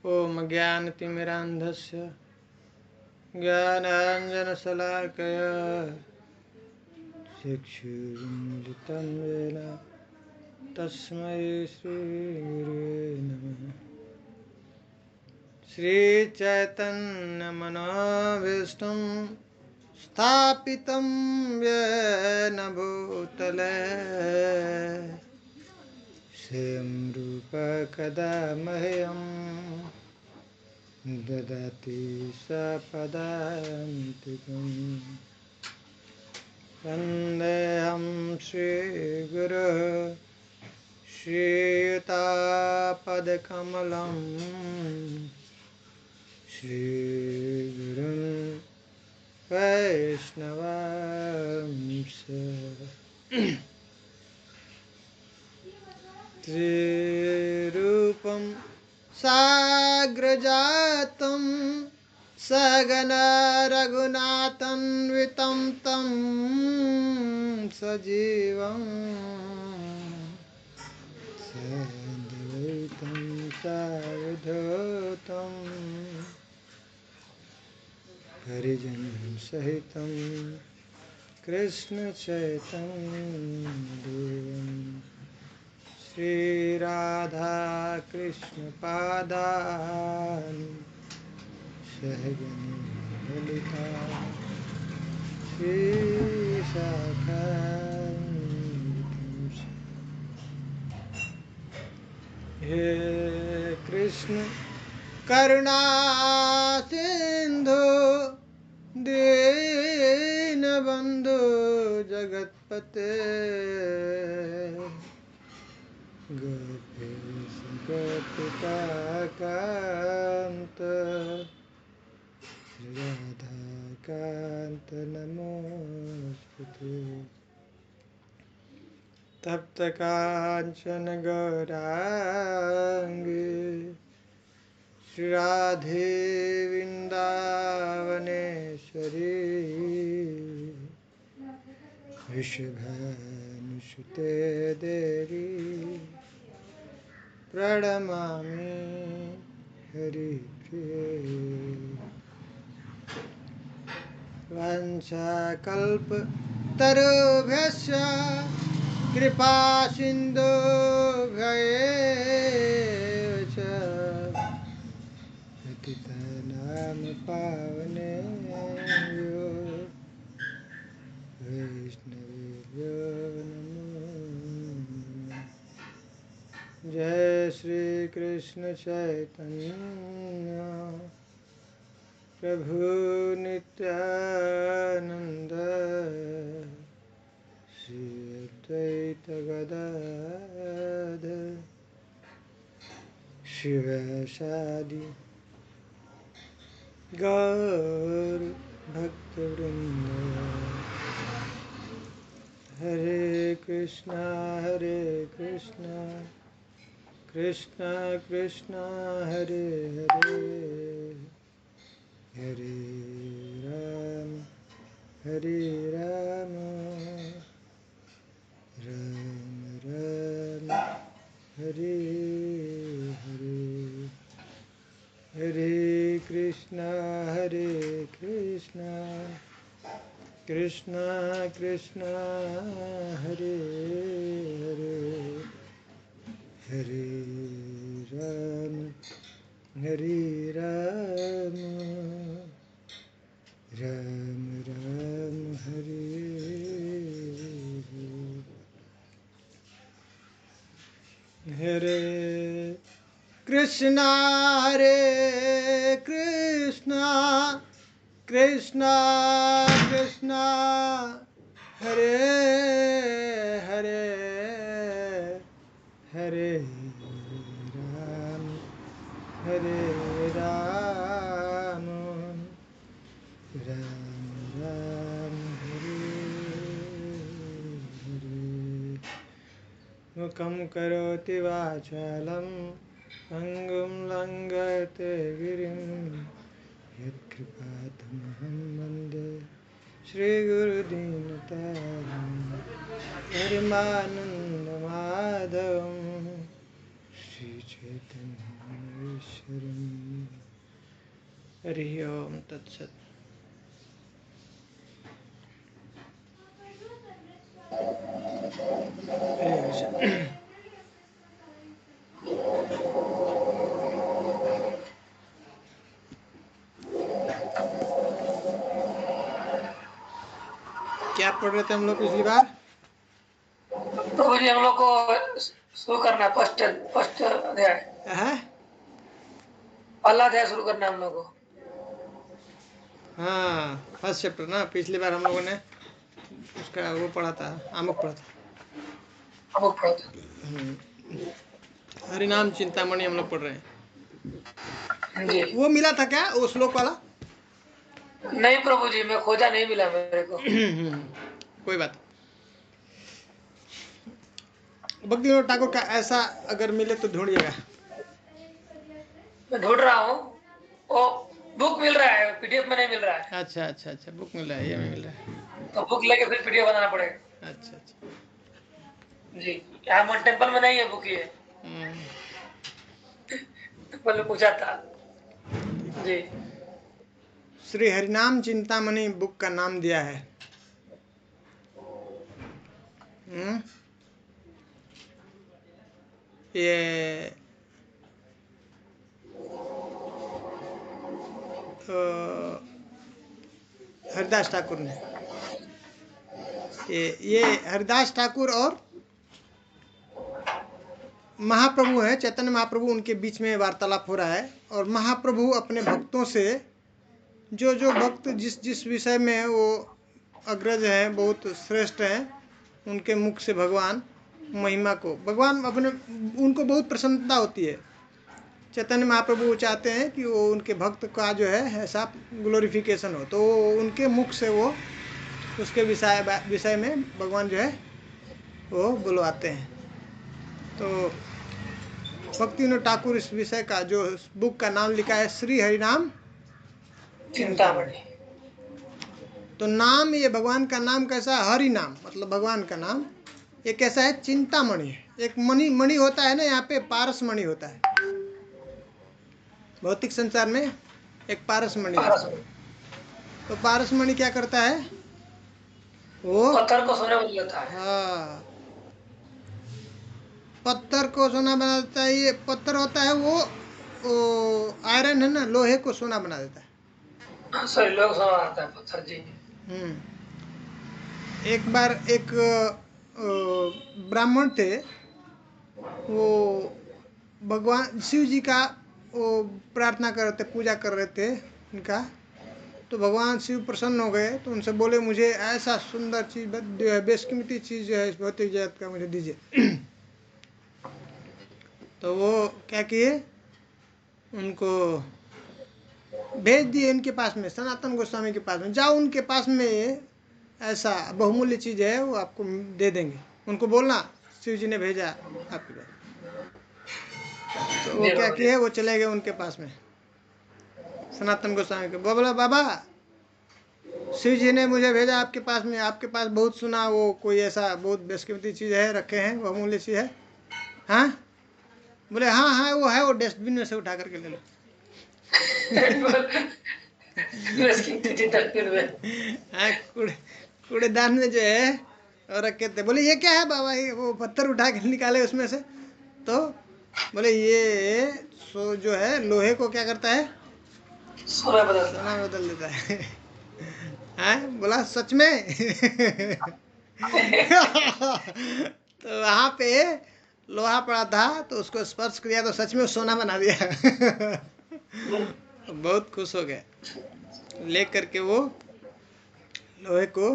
ॐ ज्ञानतिमिरान्धस्य ज्ञानाञ्जनशलाकया चक्षुरुन्मिलितं येन तस्मै श्रीगुरुवे नमः। श्रीचैतन्यमनोभीष्टं स्थापितं येन भूतले स्वयं रूप कदा मह्यं ददाति स्वपदान्तिकम्। वन्देऽहं श्रीगुरुः श्रीयुतापदकमलं श्रीगुरुं वैष्णवांश। त्रिरूपं साग्रजातं सगना रघुनाथान्वितं तं सजीवं सद्वैतं सावधूतं परिजनसहितं कृष्णचैतन्यदेवं श्रीराधाकृष्णपादान् सहगणा ललिता श्रीशाखान्वितांश्च। हे कृष्ण करुणा सिन्धु दीनबन्धु जगत्पते गोपेश गोपिकान्त राधाकान्त नमोस्तुते। तप्तकाञ्चन गौराङ्गी श्रीराधे वृन्दावनेश्वरी वृषभानुसुते देवी प्रणमामि हरिप्रिये। वाञ्छाकल्पतरुभ्यश्च कृपा सिन्धुभ्येव च पतितानां पावनेभ्यो वैष्णवेभ्यो नमो नमः। जय श्री कृष्ण चैतन्य प्रभु नित्यानंद श्री अद्वैत गदाधर शिवासादि गौर भक्तवृंद। हरे कृष्णा कृष्णा कृष्णा हरे हरे हरे राम राम राम हरे हरे। हरे कृष्णा कृष्णा कृष्णा हरे हरे हरे राम राम राम हरे हरे। कृष्णा कृष्णा कृष्णा हरे हरे हरे राम राम राम हरे हरे। मुखं करोति वाचालं अंगुं लंघयते गिरिं यत्कृपातमहं वन्दे श्रीगुरुदीनतारिणं परमानन्दमाधवं। चैतन्येश्वरम्। हरि ओम तत्सत्। हरे कृष्ण। क्या पढ़ रहे थे हम लोग पिछली बार? प्रभु जी हम लोग को शुरू करना है फर्स्ट अध्याय, है? पहला अध्याय शुरू करना है हम लोग को। हाँ, फर्स्ट चैप्टर ना। पिछली बार हम लोगों ने उसका वो पढ़ा था, आमुख पढ़ा था। अमुक पढ़ो तो। हरिनाम चिंतामणि हम लोग पढ़ रहे हैं। जी वो मिला था क्या, वो श्लोक वाला? नहीं प्रभु जी, मैं खोजा नहीं मिला मेरे को। कोई बात। भक्ति विनोद ठाकुर का ऐसा अगर मिले तो ढूंढिएगा। मैं ढूंढ रहा हूँ, वो बुक मिल रहा है, पीडीएफ में नहीं मिल रहा है, अच्छा अच्छा अच्छा, बुक मिल रहा है, ये में मिल रहा है। तो बुक लेके फिर पीडीएफ बनाना पड़ेगा। अच्छा अच्छा। जी यहाँ मन टेम्पल में नहीं है बुक, ये टेम्पल में पूछा था। जी श्री हरिनाम चिंतामणि बुक का नाम दिया है। ये हरिदास ठाकुर ने, ये हरिदास ठाकुर और महाप्रभु है, चैतन्य महाप्रभु, उनके बीच में वार्तालाप हो रहा है। और महाप्रभु अपने भक्तों से, जो जो भक्त जिस जिस विषय में वो अग्रज हैं, बहुत श्रेष्ठ हैं, उनके मुख से भगवान महिमा को, भगवान अपने, उनको बहुत प्रसन्नता होती है। चैतन्य महाप्रभु चाहते हैं कि वो उनके भक्त का जो है ऐसा ग्लोरिफिकेशन हो, तो उनके मुख से वो उसके विषय में भगवान जो है वो बुलवाते हैं। तो भक्ति विनोद ठाकुर इस विषय का जो बुक का नाम लिखा है श्री हरिनाम चिंतामणि। तो नाम, ये भगवान का नाम कैसा है? हरि नाम, मतलब भगवान का नाम। ये कैसा है? चिंतामणि है। एक मणि, मणि होता है ना, यहाँ पे पारस मणि होता है। भौतिक संसार में एक पारस मणि होता है। तो पारस मणि क्या करता है? वो पत्थर को सोने बन जाता है। हाँ, पत्थर को सोना बना देता है। ये पत्थर होता है वो आयरन है ना, लोहे को सोना बना देता है। सॉरी, लोग सोना आता है पत्थर। जी एक बार एक ब्राह्मण थे, वो भगवान शिव जी का वो प्रार्थना कर रहे थे, पूजा कर रहे थे उनका। तो भगवान शिव प्रसन्न हो गए, तो उनसे बोले मुझे ऐसा सुंदर चीज जो है, बेशकीमती चीज जो है इस भौतिक जगत का, मुझे दीजिए। तो वो क्या किए, उनको भेज दिए उनके पास में, सनातन गोस्वामी के पास में। जाओ उनके पास में, ऐसा बहुमूल्य चीज है, वो आपको दे देंगे। उनको बोलना शिव जी ने भेजा आपके पास। तो वो क्या किए, वो चले गए उनके पास में, सनातन गोस्वामी के। बोला बाबा, शिव जी ने मुझे भेजा आपके पास में, आपके पास बहुत सुना वो कोई ऐसा बहुत बेशकीमती चीज है, रखे हैं, बहुमूल्य चीज है। हाँ? बोले हाँ हाँ वो है, वो डस्टबिन में से उठा करके ले लो। हाँ, कूड़ेदान में जो है और रखे थे। बोले ये क्या है बाबा? ये वो पत्थर उठा के निकाले उसमें से। तो बोले ये जो है लोहे को क्या करता है? सोना बदल देता है। हाँ? बोला सच में? तो वहाँ पे लोहा पड़ा था, तो उसको स्पर्श किया तो सच में सोना बना दिया। बहुत खुश हो गए। ले करके वो लोहे को,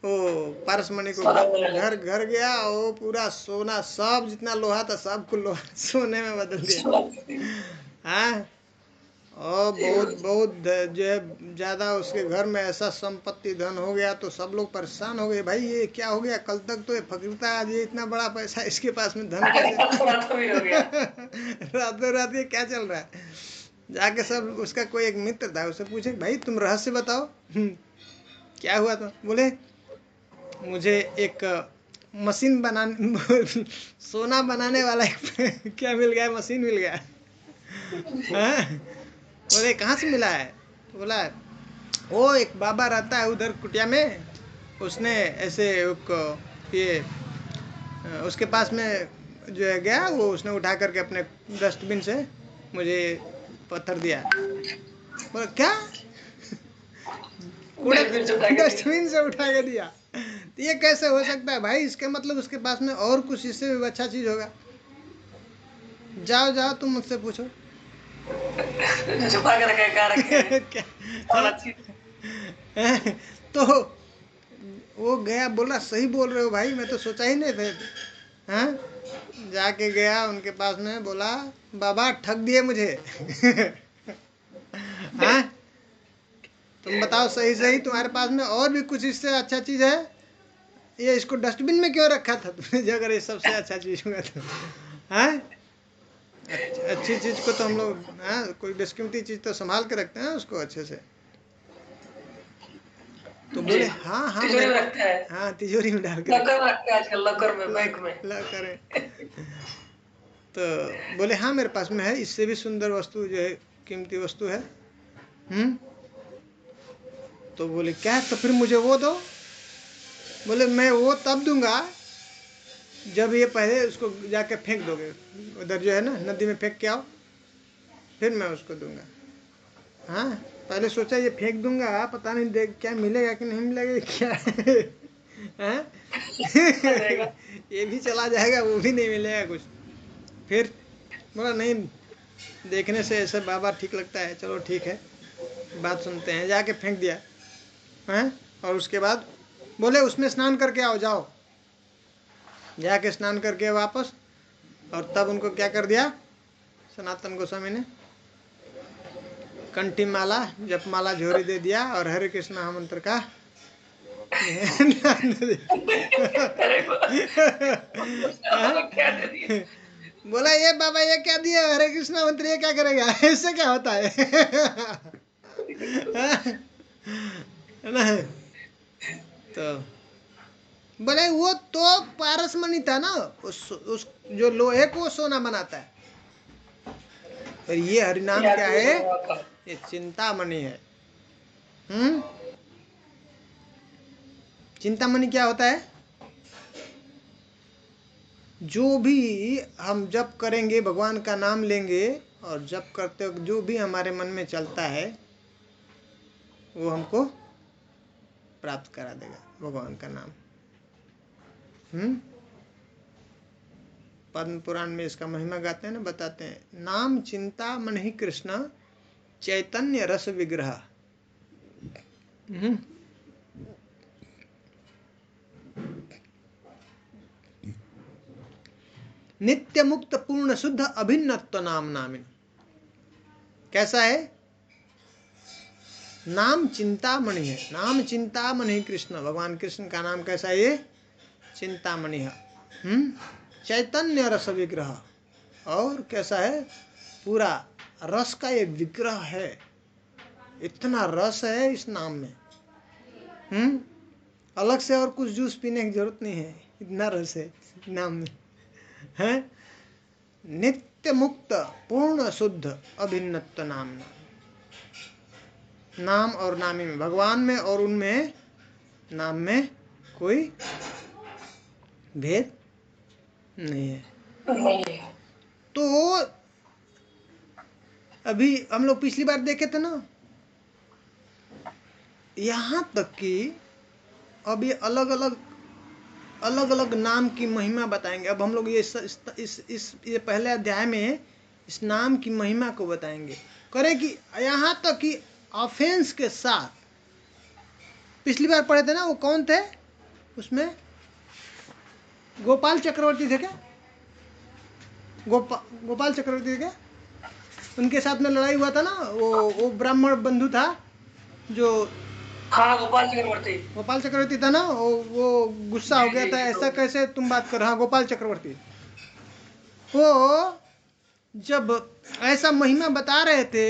वो पारसमणि को घर घर गया, वो पूरा सोना, सब जितना लोहा था सब को लोहा सोने में बदल दिया। हाँ, और बहुत बहुत जो है ज्यादा उसके घर में ऐसा संपत्ति धन हो गया, तो सब लोग परेशान हो गए, भाई ये क्या हो गया? कल तक तो ये फकीर था, आज ये इतना बड़ा पैसा इसके पास में, धन कैसे? रातों रात ये क्या चल रहा है? जाके सब, उसका कोई एक मित्र था, उससे पूछे भाई तुम रहस्य बताओ, क्या हुआ? तो बोले मुझे एक मशीन बनाने सोना बनाने वाला एक क्या मिल गया, मशीन मिल गया। हाँ? बोले कहाँ से मिला है? तो बोला वो एक बाबा रहता है उधर कुटिया में, उसने ऐसे ये उसके पास में जो है गया, वो उसने उठा करके अपने डस्टबिन से मुझे पत्थर दिया। बोला क्या? डस्टबिन से उठा के दिया? तो ये कैसे हो सकता है भाई? इसका मतलब उसके पास में और कुछ इससे भी अच्छा चीज होगा। जाओ जाओ तुम मुझसे पूछो। छुपा के रखे, कहाँ रखे हैं? क्या? और अच्छी तो वो गया, बोला सही बोल रहे हो भाई, मैं तो सोचा ही नहीं थे। हाँ? जाके गया उनके पास में, बोला बाबा ठग दिए मुझे। हाँ? तुम बताओ सही सही, तुम्हारे पास में और भी कुछ इससे अच्छा चीज है? ये इसको डस्टबिन में क्यों रखा था तुमने, जो अगर ये सबसे अच्छा चीज होगा तो? हाँ? अच्छी चीज को तो हम लोग, हाँ, कोई बेशकीमती चीज तो संभाल के रखते हैं उसको अच्छे से। तो बोले हाँ हाँ तिजोरी में रखते हैं, हाँ तिजोरी में डाल के लॉकर में रखते हैं आजकल, लॉकर में, बैंक में। करें। तो बोले हाँ मेरे पास में है, इससे भी सुंदर वस्तु जो है, कीमती वस्तु है। तो बोले क्या? तो फिर मुझे वो दो। बोले मैं वो तब दूंगा जब ये पहले उसको जाके फेंक दोगे उधर जो है ना, नदी में फेंक के आओ, फिर मैं उसको दूंगा। हाँ, पहले सोचा ये फेंक दूंगा, पता नहीं देख क्या मिलेगा कि नहीं मिलेगा, क्या हाँ? ये भी चला जाएगा, वो भी नहीं मिलेगा कुछ। फिर बोला नहीं, देखने से ऐसे बाबा ठीक लगता है, चलो ठीक है, बात सुनते हैं। जाके फेंक दिया। हैं? और उसके बाद बोले उसमें स्नान करके आओ, जाओ। जाके स्नान करके वापस, और तब उनको क्या कर दिया सनातन गोस्वामी ने? कंठी माला, जप माला झोरी दे दिया, और हरे कृष्ण महामंत्र का क्या दे दिए? बोला ये बाबा ये क्या दिया, हरे कृष्ण मंत्र, ये क्या करेगा? इससे क्या होता है? ना? तो बोले वो तो पारसमणि था ना, उस जो लोहे को सोना बनाता है। और ये हरिनाम क्या है? ये चिंतामणि है। चिंतामणि क्या होता है? जो भी हम जप करेंगे, भगवान का नाम लेंगे, और जप करते वक्त जो भी हमारे मन में चलता है वो हमको प्राप्त करा देगा, भगवान का नाम। पद्म पुराण में इसका महिमा गाते हैं ना, बताते हैं, नाम चिंता मन ही कृष्ण चैतन्य रस विग्रह। नित्य मुक्त पूर्ण शुद्ध अभिन्नत्व नाम नामिन। कैसा है? नाम चिंतामणि है, नाम चिंतामणि कृष्ण, भगवान कृष्ण का नाम कैसा है? ये चिंतामणि है। चैतन्य रस विग्रह, और कैसा है? पूरा रस का ये विग्रह है, इतना रस है इस नाम में। अलग से और कुछ जूस पीने की जरूरत नहीं है, इतना रस है नाम में। है नित्य मुक्त पूर्ण शुद्ध अभिन्नत्व नाम। नाम और नामी में, भगवान में और उनमें नाम में कोई भेद नहीं है। तो अभी हम लोग पिछली बार देखे थे ना, यहाँ तक कि अब ये अलग अलग नाम की महिमा बताएंगे। अब हम लोग ये ये पहले अध्याय में इस नाम की महिमा को बताएंगे। करें कि यहाँ तक कि ऑफेंस के साथ, पिछली बार पढ़े थे ना, वो कौन थे उसमें? गोपाल चक्रवर्ती थे क्या? गोपाल चक्रवर्ती थे क्या? उनके साथ में लड़ाई हुआ था ना, वो ब्राह्मण बंधु था जो, हाँ, गोपाल चक्रवर्ती था ना, वो गुस्सा हो गया था, ऐसा कैसे तुम बात कर रहे? हाँ, गोपाल चक्रवर्ती। वो जब ऐसा महिमा बता रहे थे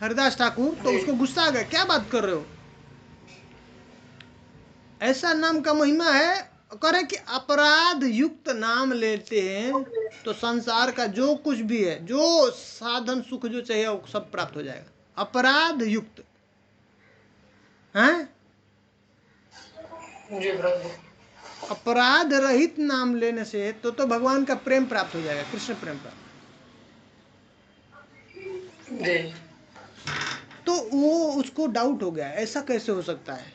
हरिदास ठाकुर, तो उसको गुस्सा आ गया, क्या बात कर रहे हो, ऐसा नाम का महिमा है करें कि अपराध युक्त नाम लेते हैं तो संसार का जो कुछ भी है, जो साधन सुख जो चाहिए वो सब प्राप्त हो जाएगा। अपराध युक्त हैं, जी प्रभु। अपराध रहित नाम लेने से तो भगवान का प्रेम प्राप्त हो जाएगा, कृष्ण प्रेम प्राप्त। जी। तो वो उसको डाउट हो गया, ऐसा कैसे हो सकता है,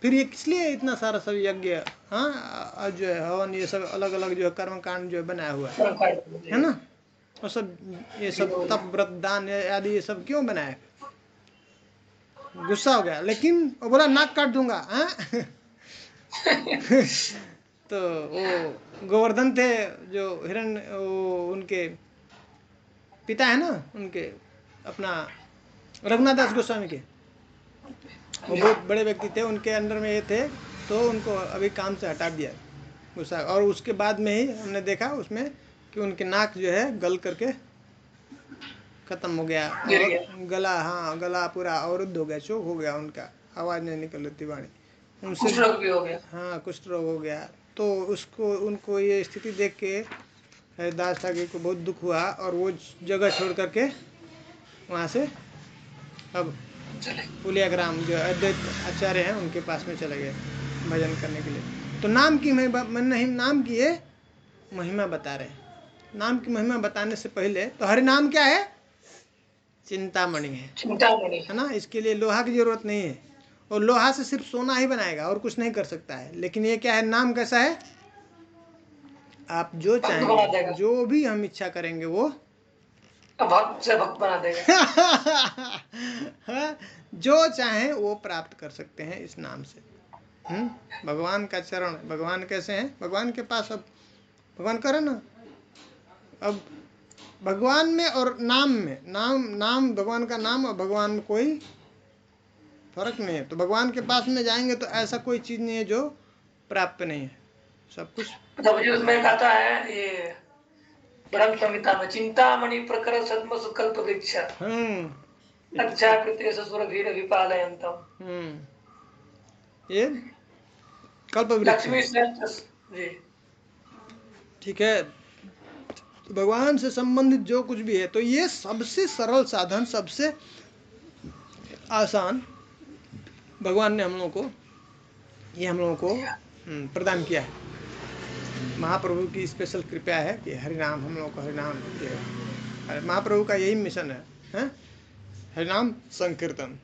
फिर ये किस लिए इतना सारा सब यज्ञ, हाँ जो है हवन, ये सब अलग अलग जो है कर्म कांड जो है बनाया हुआ है ना, और सब ये सब तप व्रत दान आदि ये सब क्यों बनाया। गुस्सा हो गया, लेकिन वो बोला नाक काट दूंगा। हाँ तो वो गोवर्धन थे जो उनके पिता है ना, उनके अपना रघुनाथ दास गोस्वामी के, वो बहुत बड़े व्यक्ति थे, उनके अंडर में ये थे, तो उनको अभी काम से हटा दिया गुस्सा। और उसके बाद में ही हमने देखा उसमें कि उनके नाक जो है गल करके खत्म हो गया, और गला, हाँ गला पूरा अवरुद्ध हो गया, चोक हो गया, उनका आवाज़ नहीं निकल रही थी वाणी उनसे, कुष्ठ रोग भी हो गया। हाँ कुष्ठ रोग हो गया। तो उसको उनको ये स्थिति देख के हरिदास ठाकुर को बहुत दुख हुआ, और वो जगह छोड़ करके वहाँ से अब पुलियाग्राम जो अद्वैत आचार्य हैं उनके पास में चले गए भजन करने के लिए। तो नाम की नाम की ये महिमा बता रहे हैं। नाम की महिमा बताने से पहले तो हरि नाम क्या है, चिंतामणि है, चिंतामणि है ना, इसके लिए लोहा की जरूरत नहीं है, और लोहा से सिर्फ सोना ही बनाएगा और कुछ नहीं कर सकता है। लेकिन ये क्या है, नाम कैसा है, आप जो चाहेंगे, जो भी हम इच्छा करेंगे वो भक्त से भक्त बना देगा। जो चाहे वो प्राप्त कर सकते हैं इस नाम से। भगवान का चरण, भगवान कैसे हैं, भगवान के पास, अब भगवान करे ना, अब भगवान में और नाम में, नाम भगवान का नाम और भगवान में कोई फर्क नहीं है। तो भगवान के पास में जाएंगे तो ऐसा कोई चीज नहीं है जो प्राप्त नहीं है, सब कुछ। उसमें कहता है ये ब्रह्म संहिता में, चिंतामणि प्रकर सद्म सुकल्प वृक्ष अच्छा कृत्य ससुर भीर विपालयन्तम, ये कल्प वृक्ष लक्ष्मी जी। ठीक है, तो भगवान से संबंधित जो कुछ भी है, तो ये सबसे सरल साधन, सबसे आसान भगवान ने हम लोगों को, ये हम लोगों को प्रदान किया है। महाप्रभु की स्पेशल कृपया है कि हरिनाम, हम लोगों को हरिनाम दिया। महाप्रभु का यही मिशन है, हरिनाम संकीर्तन।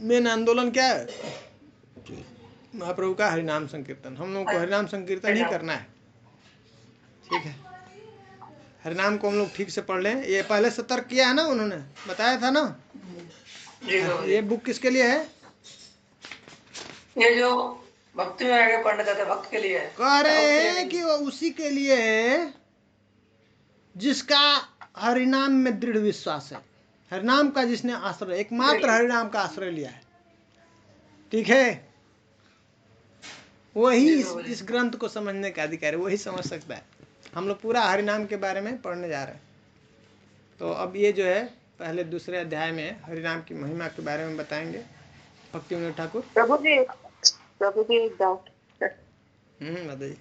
मेन आंदोलन क्या है, महाप्रभु का हरिनाम संकीर्तन। हम लोगों को हरिनाम संकीर्तन ही करना है, ठीक है। हरिनाम को हम लोग ठीक से पढ़ लें, ये पहले से तर्क किया है ना, उन्होंने बताया था ना। ये बुक किसके लिए है, ये जो भक्ति में आगे पढ़ने जाते भक्त के लिए है, कह रहे हैं कि वो उसी के लिए है जिसका हरिनाम में दृढ़ विश्वास है, हरिनाम का जिसने आश्रय, एकमात्र हरिनाम का आश्रय लिया है, ठीक है। वही इस ग्रंथ को समझने का अधिकारी, वही समझ सकता है। हम लोग पूरा हरिनाम के बारे में पढ़ने जा रहे हैं। तो अब ये जो है पहले दूसरे अध्याय में हरिनाम की महिमा के बारे में बताएंगे भक्ति विनोद ठाकुर। प्रभु जी एक डाउट। बताइए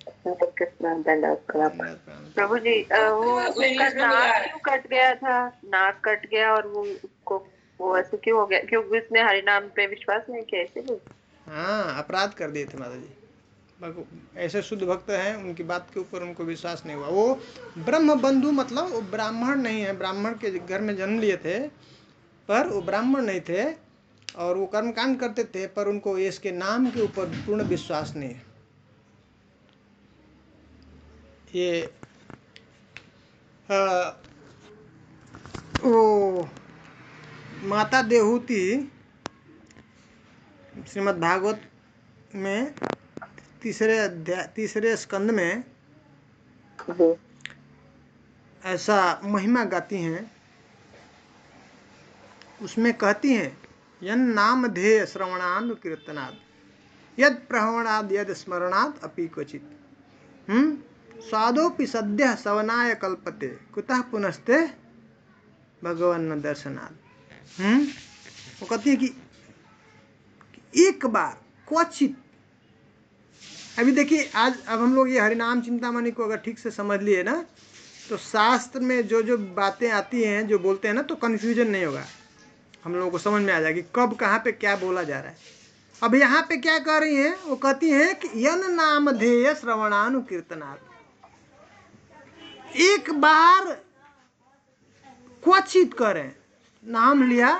प्रभु जी, वो उसका नाक क्यों कट गया था, नाक कट गया और वो उसको वो ऐसे क्यों हो गया, क्योंकि उसने हरिनाम पे विश्वास नहीं किया इसीलिए। हाँ, अपराध कर दिए थे माता जी। ऐसे शुद्ध भक्त हैं, उनकी बात के ऊपर उनको विश्वास नहीं हुआ। वो ब्रह्म बंधु, मतलब वो ब्राह्मण नहीं है, ब्राह्मण के घर में जन्म लिए थे, पर वो ब्राह्मण नहीं थे, और वो कर्मकांड करते थे, पर उनको इसके नाम के ऊपर पूर्ण विश्वास नहीं है। ये वो माता देहूती श्रीमद् भागवत में तीसरे स्कंद में ऐसा महिमा गाती हैं, उसमें कहती हैं, यन नाम ध्येय श्रवणाद कीर्तनाद यद प्रहवणाद यद स्मरणाद अपि क्वचित स्वादोपि सद्य सवनाय कल्पते कुतः पुनस्ते भगवन दर्शनाद। वो कहती है कि एक बार क्वचित अभी देखिए आज अब हम लोग ये हरिनाम चिंतामणि को अगर ठीक से समझ लिए ना, तो शास्त्र में जो जो बातें आती हैं, जो बोलते हैं ना, तो कन्फ्यूजन नहीं होगा, हम लोगों को समझ में आ जाएगी कब कहाँ पे क्या बोला जा रहा है। अब यहाँ पे क्या कह रही हैं, वो कहती हैं कि यन नामधेय श्रवणानुकीर्तनात्, एक बार क्वचित करें, नाम लिया,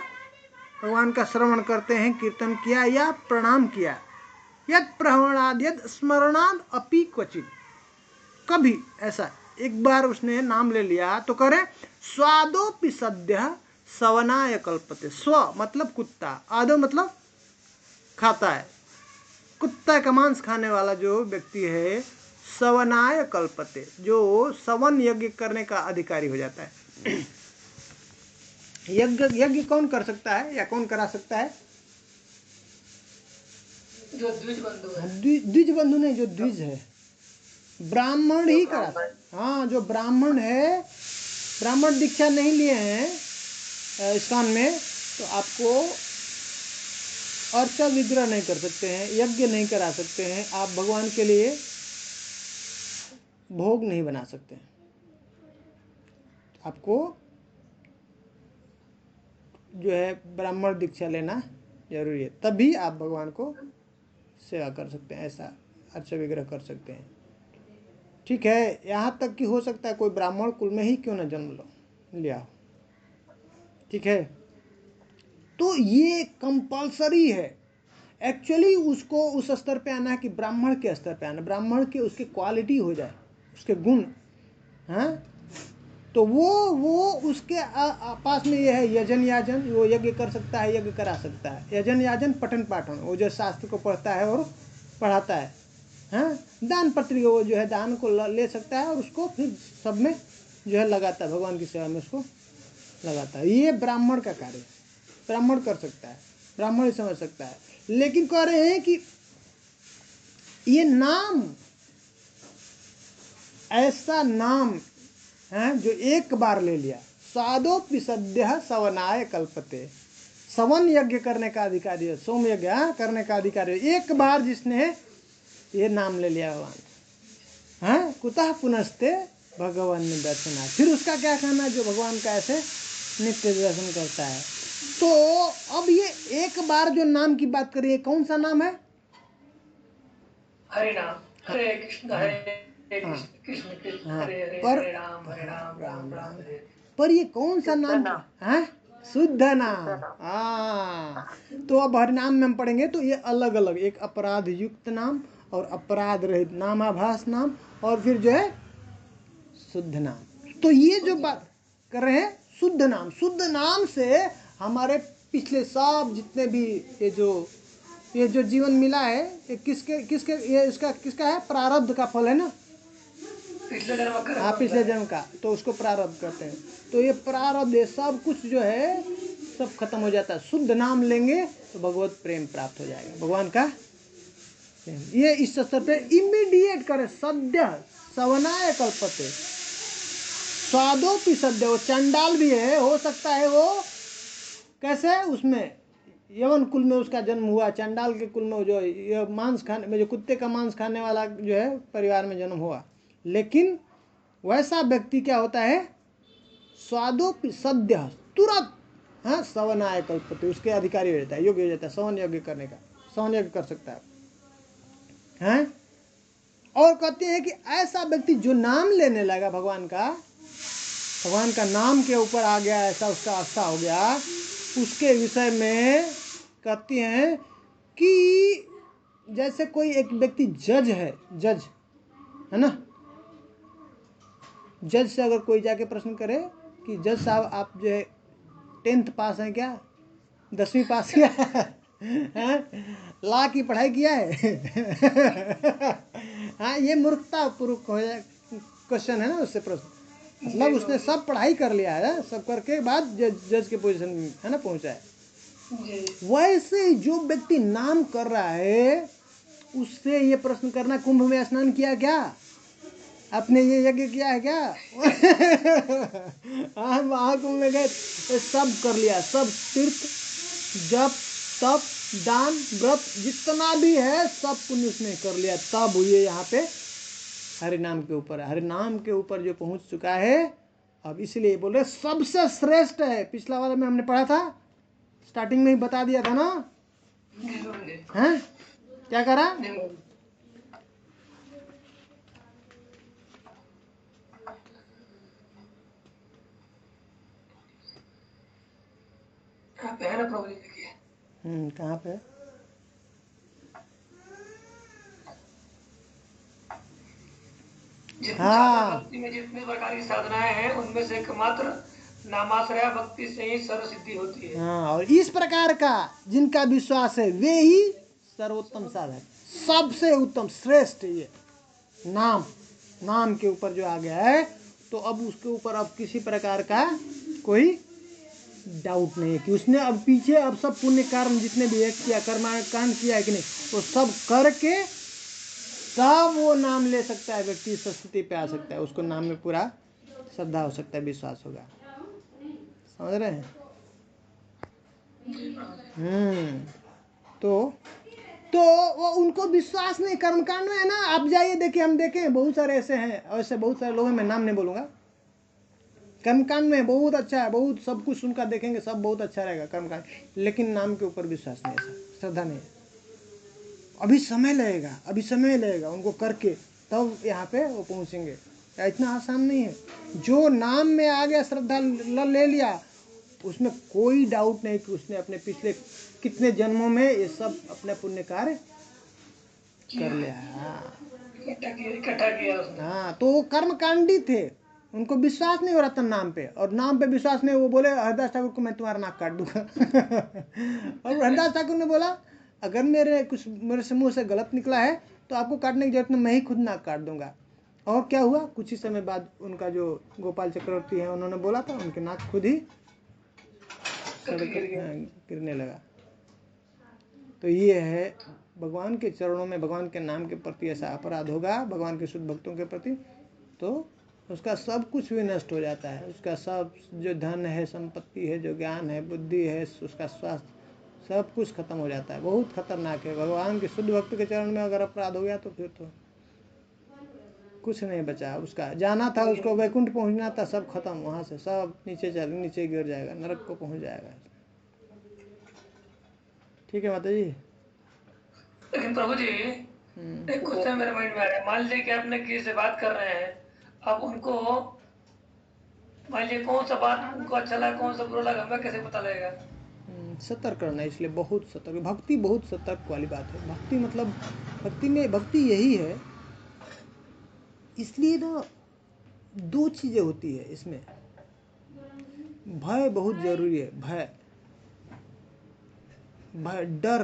भगवान का श्रवण करते हैं, कीर्तन किया या प्रणाम किया, यद प्रवणाद यद स्मरणाद अपि क्वचित, कभी ऐसा एक बार उसने नाम ले लिया तो करें स्वादोपि सद्य सवनाय कल्पते। स्व मतलब कुत्ता, आदो मतलब खाता है, कुत्ता का मांस खाने वाला जो व्यक्ति है, सवनाय कल्पते, जो सवन यज्ञ करने का अधिकारी हो जाता है। यज्ञ कौन कर सकता है या कौन करा सकता है? जो द्विज बंधु है। द्विज बंधु नहीं, जो द्विज है ब्राह्मण ही करा। हाँ, जो ब्राह्मण है, ब्राह्मण दीक्षा नहीं लिए हैं इस्कान में, तो आपको अर्चा विग्रह नहीं कर सकते हैं, यज्ञ नहीं करा सकते हैं, आप भगवान के लिए भोग नहीं बना सकते हैं। आपको जो है ब्राह्मण दीक्षा लेना जरूरी है, तभी आप भगवान को सेवा कर सकते हैं, ऐसा अर्चा विग्रह कर सकते हैं। ठीक है, यहाँ तक कि हो सकता है कोई ब्राह्मण कुल में ही क्यों ना जन्म लिया हो। ठीक है, तो ये कंपल्सरी है एक्चुअली, उसको उस स्तर पे आना है कि ब्राह्मण के स्तर पे आना, ब्राह्मण के उसकी क्वालिटी हो जाए, उसके गुण। हाँ, तो वो उसके पास में ये है यजन याजन, वो यज्ञ कर सकता है, यज्ञ करा सकता है। यजन याजन पठन पाठन, वो जो शास्त्र को पढ़ता है और पढ़ाता है। हाँ, दान पत्रिका, वो जो है दान को ले सकता है और उसको फिर सब में जो है लगाता है, भगवान की सेवा में उसको लगाता है। ये ब्राह्मण का कार्य, ब्राह्मण कर सकता है, ब्राह्मण ही समझ सकता है। लेकिन कह रहे हैं कि ये नाम, ऐसा नाम है जो एक बार ले लिया, स्वादोपि सद्यः सवनाय कल्पते, सवन यज्ञ करने का अधिकारी है, सोम यज्ञ करने का अधिकारी है। एक बार जिसने ये नाम ले लिया भगवान, हाँ, कुतः पुनस्ते भगवान दर्शना, फिर उसका क्या कहना जो भगवान का ऐसे नित्य दर्शन करता है। तो अब ये एक बार जो नाम की बात करिए, कौन सा नाम है? हरि नाम, हरे कृष्ण कृष्ण कृष्ण हरे हरे, हरे राम राम राम हरे। पर ये कौन सा नाम है? शुद्ध नाम। हाँ, तो अब हरिनाम में हम पढ़ेंगे तो ये अलग अलग, एक अपराध युक्त नाम और अपराध रहित नामाभास नाम, और फिर जो है शुद्ध नाम। तो ये जो बात कर रहे हैं शुद्ध नाम, शुद्ध नाम से हमारे पिछले सब जितने भी ये जो जीवन मिला है, ये किसके ये इसका किसका है? प्रारब्ध का फल है ना, पिछले जन्म का। हाँ, पिछले जन्म का, तो उसको प्रारब्ध कहते हैं। तो ये प्रारब्ध, ये सब कुछ जो है सब खत्म हो जाता है। शुद्ध नाम लेंगे तो भगवत प्रेम प्राप्त हो जाएगा, भगवान का प्रेम। ये इस स्तर पे इमीडिएट करे, सद्य सवनाय कल्पते, स्वादोपि सद्य। वो चंडाल भी है, हो सकता है वो कैसे, उसमें यवन कुल में उसका जन्म हुआ, चंडाल के कुल में जो ये मांस खाने में, जो कुत्ते का मांस खाने वाला जो है परिवार में जन्म हुआ, लेकिन वैसा व्यक्ति क्या होता है, स्वादोपि सद्य, तुरंत, हाँ, सवनाय कल्पते, उसके अधिकारी हो जाता है, योग्य हो जाता है सवन यज्ञ करने का, सवन यज्ञ कर सकता है। हैं? और कहते हैं कि ऐसा व्यक्ति जो नाम लेने लगा भगवान का नाम के ऊपर आ गया, ऐसा उसका आस्था हो गया, उसके विषय में कहती हैं कि जैसे कोई एक व्यक्ति जज है ना, जज से अगर कोई जाके प्रश्न करे कि जज साहब आप जो है 10th पास हैं क्या, 10वीं पास किया है, लॉ की पढ़ाई किया है हाँ, ये मूर्खता पूर्वक क्वेश्चन है ना उससे प्रश्न, मतलब उसने सब पढ़ाई कर लिया है, सब करके बाद जज के पोजीशन में है ना पहुंचा है। वैसे जो व्यक्ति नाम कर रहा है उससे ये प्रश्न करना, कुंभ में स्नान किया क्या आपने, ये यज्ञ किया है क्या महाकुंभ में गए, सब कर लिया, सब तीर्थ जप तप, दान, व्रत जितना भी है सब पुण्य उसने कर लिया, तब ये यहाँ पे हरि नाम के ऊपर है। हरि नाम के ऊपर जो पहुंच चुका है, अब इसलिए बोल रहे सबसे श्रेष्ठ है। पिछला वाला में हमने पढ़ा था, स्टार्टिंग में ही बता दिया था ना, हैं क्या करा? कहाँ पे? हाँ, भक्ति में जितने प्रकार की साधनाएं हैं उनमें से एकमात्र नामाश्रया भक्ति से ही सर्व सिद्धि होती है। हाँ, और इस प्रकार का जिनका विश्वास है वे ही सर्वोत्तम साधक, सबसे उत्तम श्रेष्ठ ये नाम, नाम के ऊपर जो आ गया है, तो अब उसके ऊपर अब किसी प्रकार का कोई डाउट नहीं है कि उसने अब पीछे अब सब पुण्य कर्म जितने भी एक किया, कर्मकांड किया है कि नहीं, वो सब करके तब वो नाम ले सकता है, व्यक्ति इस स्थिति पे आ सकता है, उसको नाम में पूरा श्रद्धा हो सकता है, विश्वास होगा। समझ रहे हैं? तो वो उनको विश्वास नहीं, कर्मकांड में है ना, आप जाइए देखिए, हम देखें बहुत सारे ऐसे हैं, ऐसे बहुत सारे लोग हैं, मैं नाम नहीं बोलूंगा, कर्मकांड में बहुत अच्छा है, बहुत सब कुछ उनका देखेंगे, सब बहुत अच्छा रहेगा कर्मकांड, लेकिन नाम के ऊपर विश्वास नहीं है, श्रद्धा नहीं है। अभी समय लगेगा उनको करके, तब यहाँ पे वो पहुँचेंगे। इतना आसान नहीं है। जो नाम में आ गया, श्रद्धा ले लिया, उसमें कोई डाउट नहीं कि उसने अपने पिछले कितने जन्मों में ये सब अपने पुण्य कार्य कर लिया। इकट्ठा किया उसने। हाँ, तो वो कर्मकांडी थे, उनको विश्वास नहीं हो रहा था नाम पे, और नाम पे विश्वास नहीं, वो बोले हरदास ठाकुर को मैं तुम्हारा नाक काट दूंगा और हरदास ठाकुर ने बोला अगर मेरे से मुंह से गलत निकला है तो आपको काटने की जरूरत नहीं, मैं ही खुद नाक काट दूंगा। और क्या हुआ, कुछ ही समय बाद उनका जो गोपाल चक्रवर्ती है उन्होंने बोला था, उनके नाक खुद ही गिरने लगा। तो ये है, भगवान के चरणों में, भगवान के नाम के प्रति ऐसा अपराध होगा भगवान के शुद्ध भक्तों के प्रति, तो उसका सब कुछ भी नष्ट हो जाता है। उसका सब जो धन है, संपत्ति है, जो ज्ञान है, बुद्धि है, उसका स्वास्थ्य, सब कुछ खत्म हो जाता है। बहुत खतरनाक है। भगवान के शुद्ध भक्त के चरण में अगर अपराध हो गया तो फिर तो कुछ नहीं बचा। उसका जाना था, उसको वैकुंठ पहुंचना था, सब खत्म, वहां से सब नीचे गिर जाएगा, नरक को पहुंच जाएगा। ठीक है माता जी। लेकिन प्रभु जी, एक क्वेश्चन मेरे माइंड में आ रहा है। मान लीजिए कि आपने किसी से बात कर रहे हैं, अब उनको मान लीजिए कौन सा बात उनको अच्छा लगा, कौन सा बुरा लगा, हमें कैसे पता लगेगा? सतर्क करना, इसलिए बहुत सतर्क। भक्ति बहुत सतर्क वाली बात है। भक्ति मतलब, भक्ति में, भक्ति यही है, इसलिए ना दो चीजें होती है इसमें। भय बहुत जरूरी है। भय, डर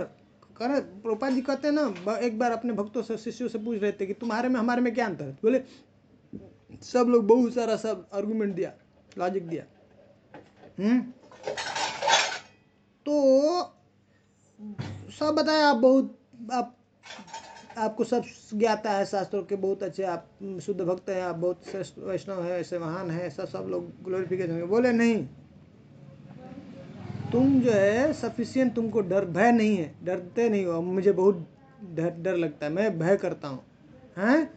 करे। प्रभुपाद जी कहते हैं ना, एक बार अपने भक्तों से, शिष्यों से पूछ रहे थे कि तुम्हारे में हमारे में क्या अंतर है? बोले सब लोग बहुत सारा सब आर्गुमेंट दिया, लॉजिक दिया। तो सब बताया, आप बहुत, आपको सब ज्ञाता है, शास्त्रों के बहुत अच्छे, आप शुद्ध भक्त हैं, आप बहुत श्रेष्ठ वैष्णव है, ऐसे महान है, सब लोग ग्लोरिफिकेशन। बोले नहीं, तुम जो है सफिशिएंट, तुमको डर, भय नहीं है, डरते नहीं हो। मुझे बहुत डर लगता है, मैं भय करता हूँ, हैं?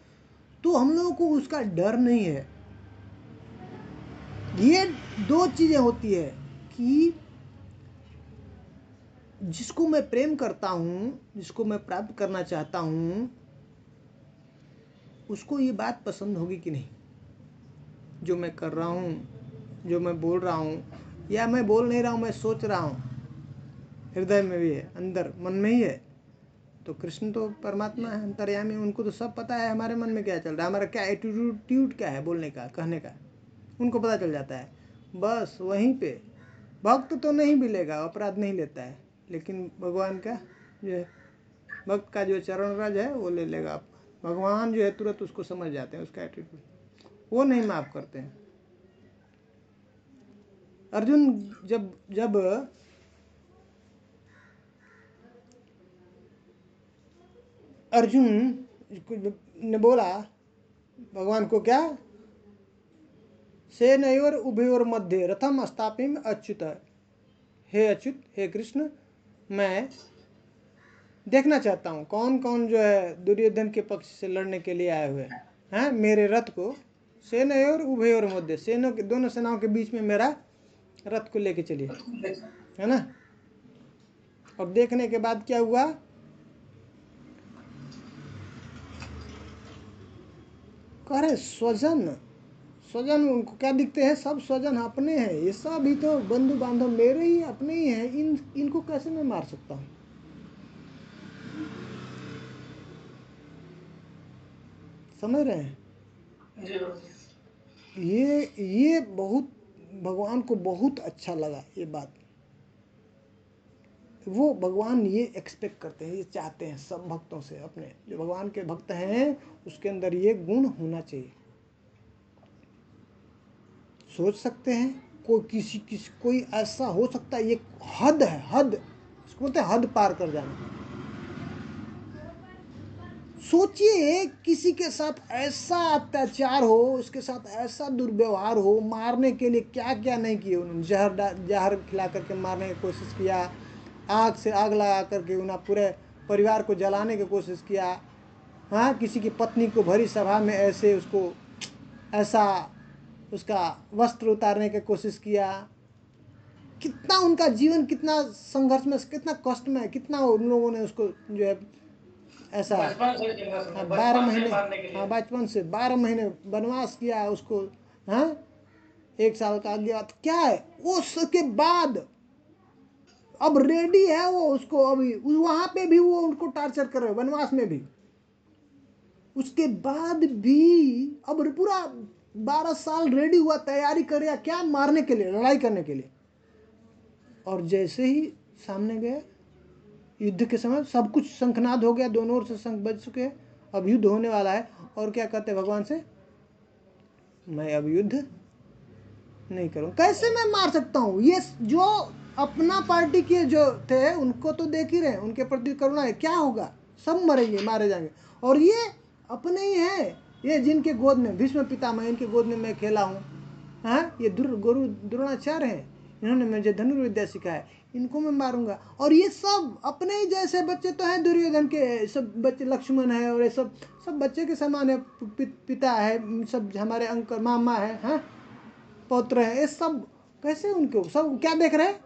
तो हम लोगों को उसका डर नहीं है। ये दो चीजें होती है कि जिसको मैं प्रेम करता हूँ, जिसको मैं प्राप्त करना चाहता हूँ, उसको ये बात पसंद होगी कि नहीं, जो मैं कर रहा हूँ, जो मैं बोल रहा हूँ, या मैं बोल नहीं रहा हूँ, मैं सोच रहा हूँ, हृदय में भी है, अंदर मन में ही है। तो कृष्ण तो परमात्मा है, अंतर्यामी, उनको तो सब पता है हमारे मन में क्या चल रहा है, हमारा क्या एटीट्यूड क्या है, बोलने का, कहने का, उनको पता चल जाता है। बस वहीं पे भक्त तो नहीं मिलेगा, अपराध नहीं लेता है, लेकिन भगवान का जो है, भक्त का जो चरण रज है वो ले लेगा। भगवान जो है तुरंत उसको समझ जाते हैं, उसका एटीट्यूड, वो नहीं माफ करते हैं। अर्जुन जब अर्जुन ने बोला भगवान को, क्या सेनयोर उभयोर मध्य रथम स्थापिम अच्युत, हे अच्युत, हे कृष्ण, मैं देखना चाहता हूँ कौन कौन जो है दुर्योधन के पक्ष से लड़ने के लिए आए हुए हैं। मेरे रथ को सेनयोर उभयोर मध्य, सेनों के दोनों सेनाओं के बीच में मेरा रथ को लेके चलिए, है ना। और देखने के बाद क्या हुआ, कह रहे स्वजन, स्वजन उनको क्या दिखते हैं, सब स्वजन अपने हैं, ये सब भी तो बंधु बांधव मेरे ही अपने ही हैं, इनको कैसे मैं मार सकता हूँ। समझ रहे हैं। ये बहुत भगवान को बहुत अच्छा लगा ये बात। वो भगवान ये एक्सपेक्ट करते हैं, ये चाहते हैं सब भक्तों से, अपने जो भगवान के भक्त हैं उसके अंदर ये गुण होना चाहिए। सोच सकते हैं कोई कोई ऐसा हो सकता है, ये हद है, हद इसको बोलते हैं हद पार कर जाना। सोचिए किसी के साथ ऐसा अत्याचार हो, उसके साथ ऐसा दुर्व्यवहार हो, मारने के लिए क्या क्या नहीं किए उन्होंने, जहर खिला करके मारने की कोशिश किया, आग से आग लगा करके उन्हें पूरे परिवार को जलाने की कोशिश किया। हाँ, किसी की पत्नी को भरी सभा में ऐसे उसको ऐसा उसका वस्त्र उतारने की कोशिश किया। कितना उनका जीवन कितना संघर्ष में, कितना कष्ट में, कितना उन लोगों ने उसको जो है ऐसा 12 महीने, हाँ बचपन से 12 महीने वनवास किया उसको। हाँ, 1 साल का अज्ञात क्या है, उसके बाद अब रेडी है वो उसको, अभी वहां पे भी वो उनको टार्चर कर रहे हैं, वनवास में भी। उसके बाद भी अब पूरा 12 साल रेडी हुआ, तैयारी करेगा क्या, मारने के लिए, लड़ाई करने के लिए। और जैसे ही सामने गए युद्ध के समय सब कुछ शंखनाद हो गया, दोनों ओर से शंख बज चुके हैं, अब युद्ध होने वाला है। और क्या कहते हैं भगवान से, मैं अब युद्ध नहीं करूं। कैसे मैं मार सकता हूं, ये जो अपना पार्टी के जो थे उनको तो देख ही रहे, उनके प्रति करुणा है, क्या होगा, सब मरेंगे, मारे जाएंगे। और ये अपने ही है, ये जिनके गोद में भीष्म पितामह, इनके गोद में मैं खेला हूँ। हाँ, ये गुरु द्रोणाचार्य हैं, इन्होंने मुझे धनुर्विद्या सिखाया, इनको मैं मारूंगा। और ये सब अपने ही जैसे बच्चे तो हैं, दुर्योधन के सब बच्चे, लक्ष्मण है और ये सब सब बच्चे के समान है, पिता है, सब हमारे अंकल मामा है, हाँ पौत्र है, ये सब कैसे उनको सब क्या देख रहे हैं।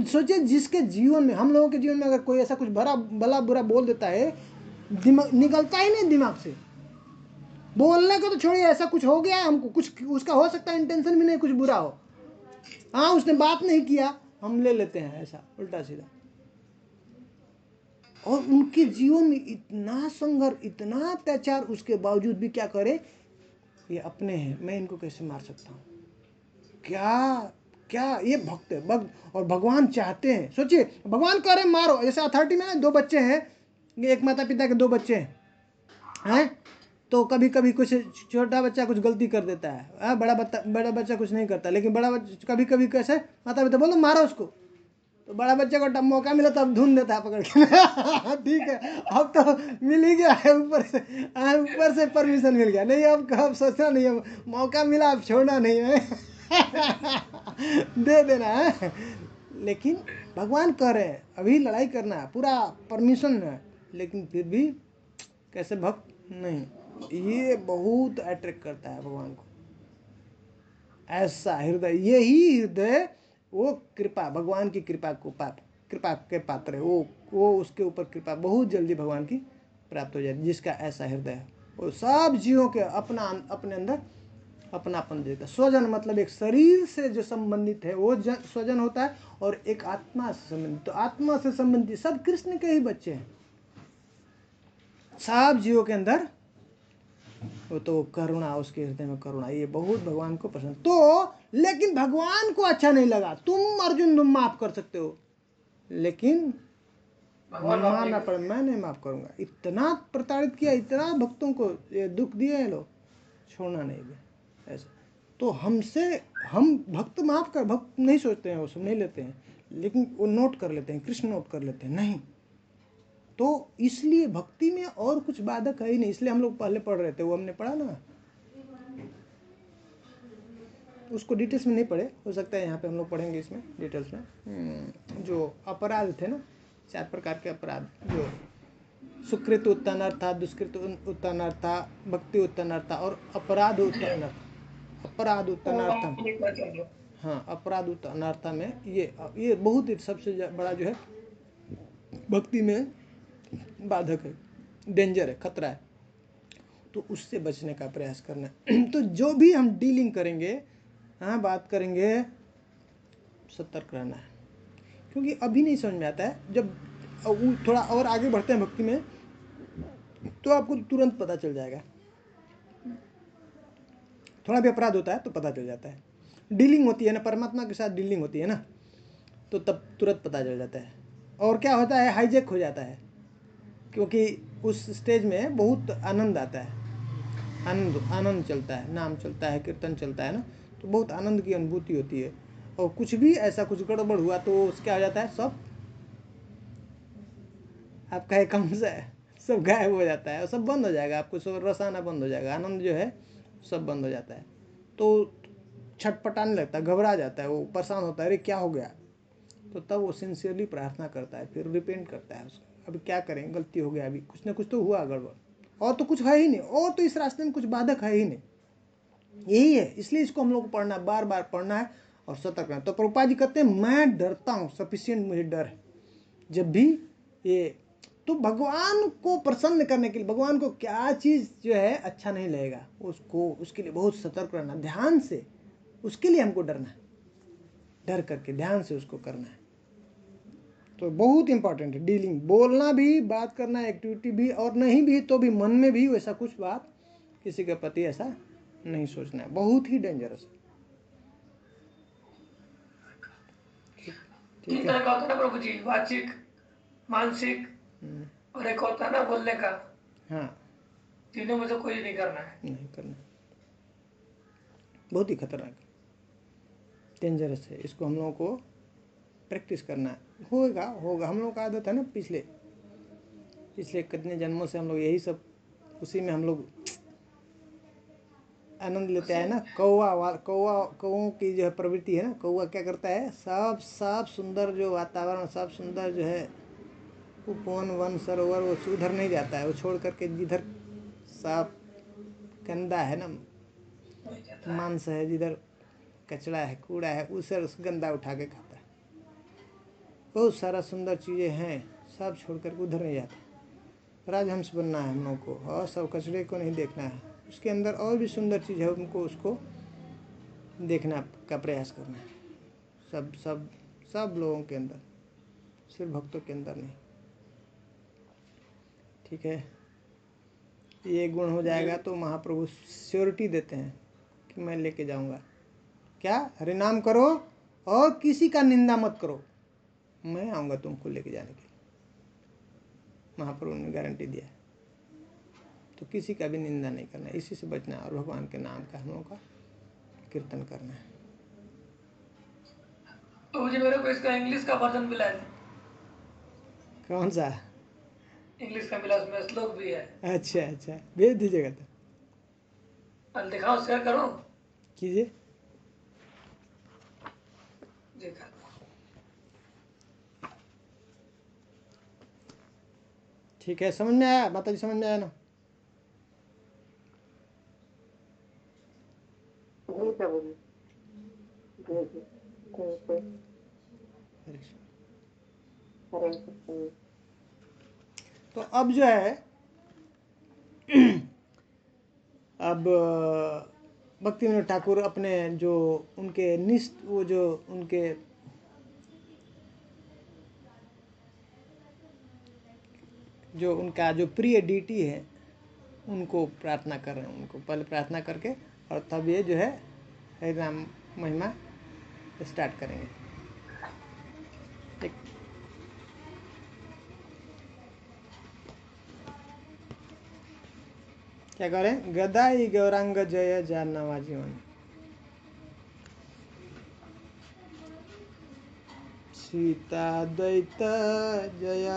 सोचिए जिसके जीवन में, हम लोगों के जीवन में अगर कोई ऐसा कुछ भला बुरा बोल देता है, दिमाग निकलता ही नहीं दिमाग से। बोलने को तो छोड़िए, ऐसा कुछ हो गया हमको, कुछ उसका हो सकता है इंटेंशन भी नहीं कुछ बुरा हो, हाँ उसने बात नहीं किया, हम ले लेते हैं ऐसा उल्टा सीधा। और उनके जीवन में इतना संघर्ष, इतना अत्याचार, उसके बावजूद भी क्या करे, ये अपने हैं, मैं इनको कैसे मार सकता हूँ। क्या क्या ये भक्त है, भक्त। और भगवान चाहते हैं, सोचिए भगवान कह रहे मारो, जैसे अथॉरिटी में ना 2 बच्चे हैं, एक माता पिता के 2 बच्चे हैं, तो कभी कभी कुछ छोटा बच्चा कुछ गलती कर देता है, बड़ा बच्चा कुछ नहीं करता, लेकिन बड़ा बच्चा कभी कभी कैसे माता पिता बोलो मारो उसको, तो बड़ा बच्चे को मौका मिला तो अब ढूंढ देता है पकड़ के ठीक है, अब तो मिल ही गया है, ऊपर से परमिशन मिल गया, नहीं अब सोचना नहीं है, मौका मिला अब छोड़ना नहीं है दे देना है। लेकिन भगवान कह रहे हैं अभी लड़ाई करना है, पूरा परमिशन है, लेकिन फिर भी कैसे भक्त नहीं, ये बहुत अट्रैक्ट करता है भगवान को, ऐसा हृदय, यही हृदय वो कृपा, भगवान की कृपा को कृपा के पात्र है, वो उसके ऊपर कृपा बहुत जल्दी भगवान की प्राप्त हो जाती है। जिसका ऐसा हृदय है वो सब जीवों के अपने अंदर अपनापन देता है। स्वजन मतलब एक शरीर से जो संबंधित है वो स्वजन होता है, और एक आत्मा से संबंधित, तो आत्मा से संबंधित सब कृष्ण के ही बच्चे हैं, सब जीवों के अंदर वो तो करुणा, उसके हृदय में करुणा, ये बहुत भगवान को पसंद। तो लेकिन भगवान को अच्छा नहीं लगा, तुम अर्जुन तुम माफ कर सकते हो, लेकिन मानना पड़े, मैं नहीं माफ करूंगा। इतना प्रताड़ित किया, इतना भक्तों को ये दुख दिए हैं लोग, छोड़ना नहीं दिया ऐसा। तो हम भक्त माफ कर, भक्त नहीं सोचते हैं, वो सब नहीं लेते हैं, लेकिन वो नोट कर लेते हैं, कृष्ण नोट कर लेते हैं, नहीं तो इसलिए भक्ति में और कुछ बाधक है ही नहीं। इसलिए हम लोग पहले पढ़ रहे थे, वो हमने पढ़ा ना, उसको डिटेल्स में नहीं पढ़े, हो सकता है यहाँ पे हम लोग पढ़ेंगे इसमें डिटेल्स में। जो अपराध थे ना, 4 प्रकार के अपराध, जो सुकृत उत्तनर्था, दुष्कृत उत्तनर्था, भक्ति उत्तनर्था और अपराध उत्तनर्था। अपराध उत्तनर्था, हाँ, अपराध उत्तनर्था में ये बहुत ही सबसे बड़ा जो है भक्ति में बाधक है, डेंजर है, खतरा है। तो उससे बचने का प्रयास करना है। तो जो भी हम डीलिंग करेंगे, हाँ, बात करेंगे, सतर्क रहना है, क्योंकि अभी नहीं समझ में आता है। जब थोड़ा और आगे बढ़ते हैं भक्ति में तो आपको तुरंत पता चल जाएगा। थोड़ा भी अपराध होता है तो पता चल जाता है। डीलिंग होती है ना, परमात्मा के साथ डीलिंग होती है ना, तो तब तुरंत पता चल जाता है। और क्या होता है, हाईजेक हो जाता है, क्योंकि उस स्टेज में बहुत आनंद आता है, आनंद चलता है, नाम चलता है, कीर्तन चलता है ना, तो बहुत आनंद की अनुभूति होती है। और कुछ भी ऐसा कुछ गड़बड़ हुआ तो क्या हो जाता है, सब आपका अकाउंट से सब गायब हो जाता है और सब बंद हो जाएगा, आपको सब रस आना बंद हो जाएगा, आनंद जो है सब बंद हो जाता है। तो छटपटाने लगता है, घबरा जाता है, वो परेशान होता है, अरे क्या हो गया। तो तब वो सिंसियरली प्रार्थना करता है, फिर रिपेंट करता है उसको, अभी क्या करें, गलती हो गया, अभी कुछ ना कुछ तो हुआ गड़बड़, और तो कुछ है ही नहीं, और तो इस रास्ते में कुछ बाधक है ही नहीं। यही है, इसलिए इसको हम लोग को पढ़ना, बार बार पढ़ना है और सतर्क रहना। तो प्रभुपाद जी कहते हैं मैं डरता हूँ, सफिशिएंट मुझे डर है जब भी ये। तो भगवान को प्रसन्न करने के लिए, भगवान को क्या चीज़ जो है अच्छा नहीं लगेगा, उसको उसके लिए बहुत सतर्क रहना, ध्यान से, उसके लिए हमको डरना है, डर करके ध्यान से उसको करना है। तो बहुत इंपॉर्टेंट है डीलिंग, बोलना भी, बात करना, एक्टिविटी भी, और नहीं भी तो भी मन में भी वैसा कुछ बात किसी के प्रति ऐसा नहीं सोचना है, बहुत ही डेंजरस है। तीन तरह का होता है ना प्रभु जी, वाचिक, मानसिक और एक होता है ना बोलने का। हाँ, तीनों में से कोई नहीं करना है, नहीं करना, बहुत ही खतरनाक, डेंजरस है। इसको हम लोगों को प्रैक्टिस करना है, होगा हम लोगों का आदत है ना, पिछले कितने जन्मों से हम लोग यही सब, उसी में हम लोग आनंद लेते हैं ना। कौओं की जो है प्रवृत्ति है ना, कौआ क्या करता है, सब साफ सुंदर जो वातावरण, साफ सुंदर जो है उपवन, वन, सरोवर, वो उधर नहीं जाता है, वो छोड़ करके जिधर साफ गंदा है ना, मांस है, जिधर कचरा है, कूड़ा है, उसे उस गंदा उठा के खाता है। बहुत सारा सुंदर चीज़ें हैं, सब छोड़ करके उधर नहीं जाता। राजहंस बनना है हम लोग को, और सब कचरे को नहीं देखना है, उसके अंदर और भी सुंदर चीज़ है, उनको उसको देखना का प्रयास करना है। सब सब सब लोगों के अंदर, सिर्फ भक्तों के अंदर नहीं। ठीक है, ये गुण हो जाएगा तो महाप्रभु श्योरिटी देते हैं कि मैं लेके जाऊंगा, क्या, हरि नाम करो और किसी का निंदा मत करो, मैं आऊँगा तुमको लेके जाने के लिए। महाप्रभु ने गारंटी दिया है। तो किसी का भी निंदा नहीं करना, इसी से बचना और भगवान के नाम का हम लोगों का कीर्तन करना है। तो मुझे मेरे को इसका इंग्लिश का वर्जन मिला है। कौन सा? इंग्लिश का मिला, उसमें श्लोक भी है। अच्छा, भेज दीजिएगा तो। कल दिखाओ, शेयर करो, कीजिए। देखा ठीक है, समझ में आया माता जी, समझ में आया ना? तो अब जो है अब भक्ति विनोद ठाकुर अपने जो उनके निष्ठ, वो जो उनके जो उनका जो प्रिय डीटी है, उनको प्रार्थना कर रहे हैं। उनको पहले प्रार्थना करके और तब ये जो है हरि नाम महिमा स्टार्ट करेंगे। ठीक, क्या कह रहे हैं? गदाई गौरांग जय जानवा जीवन, सीता द्वैत जय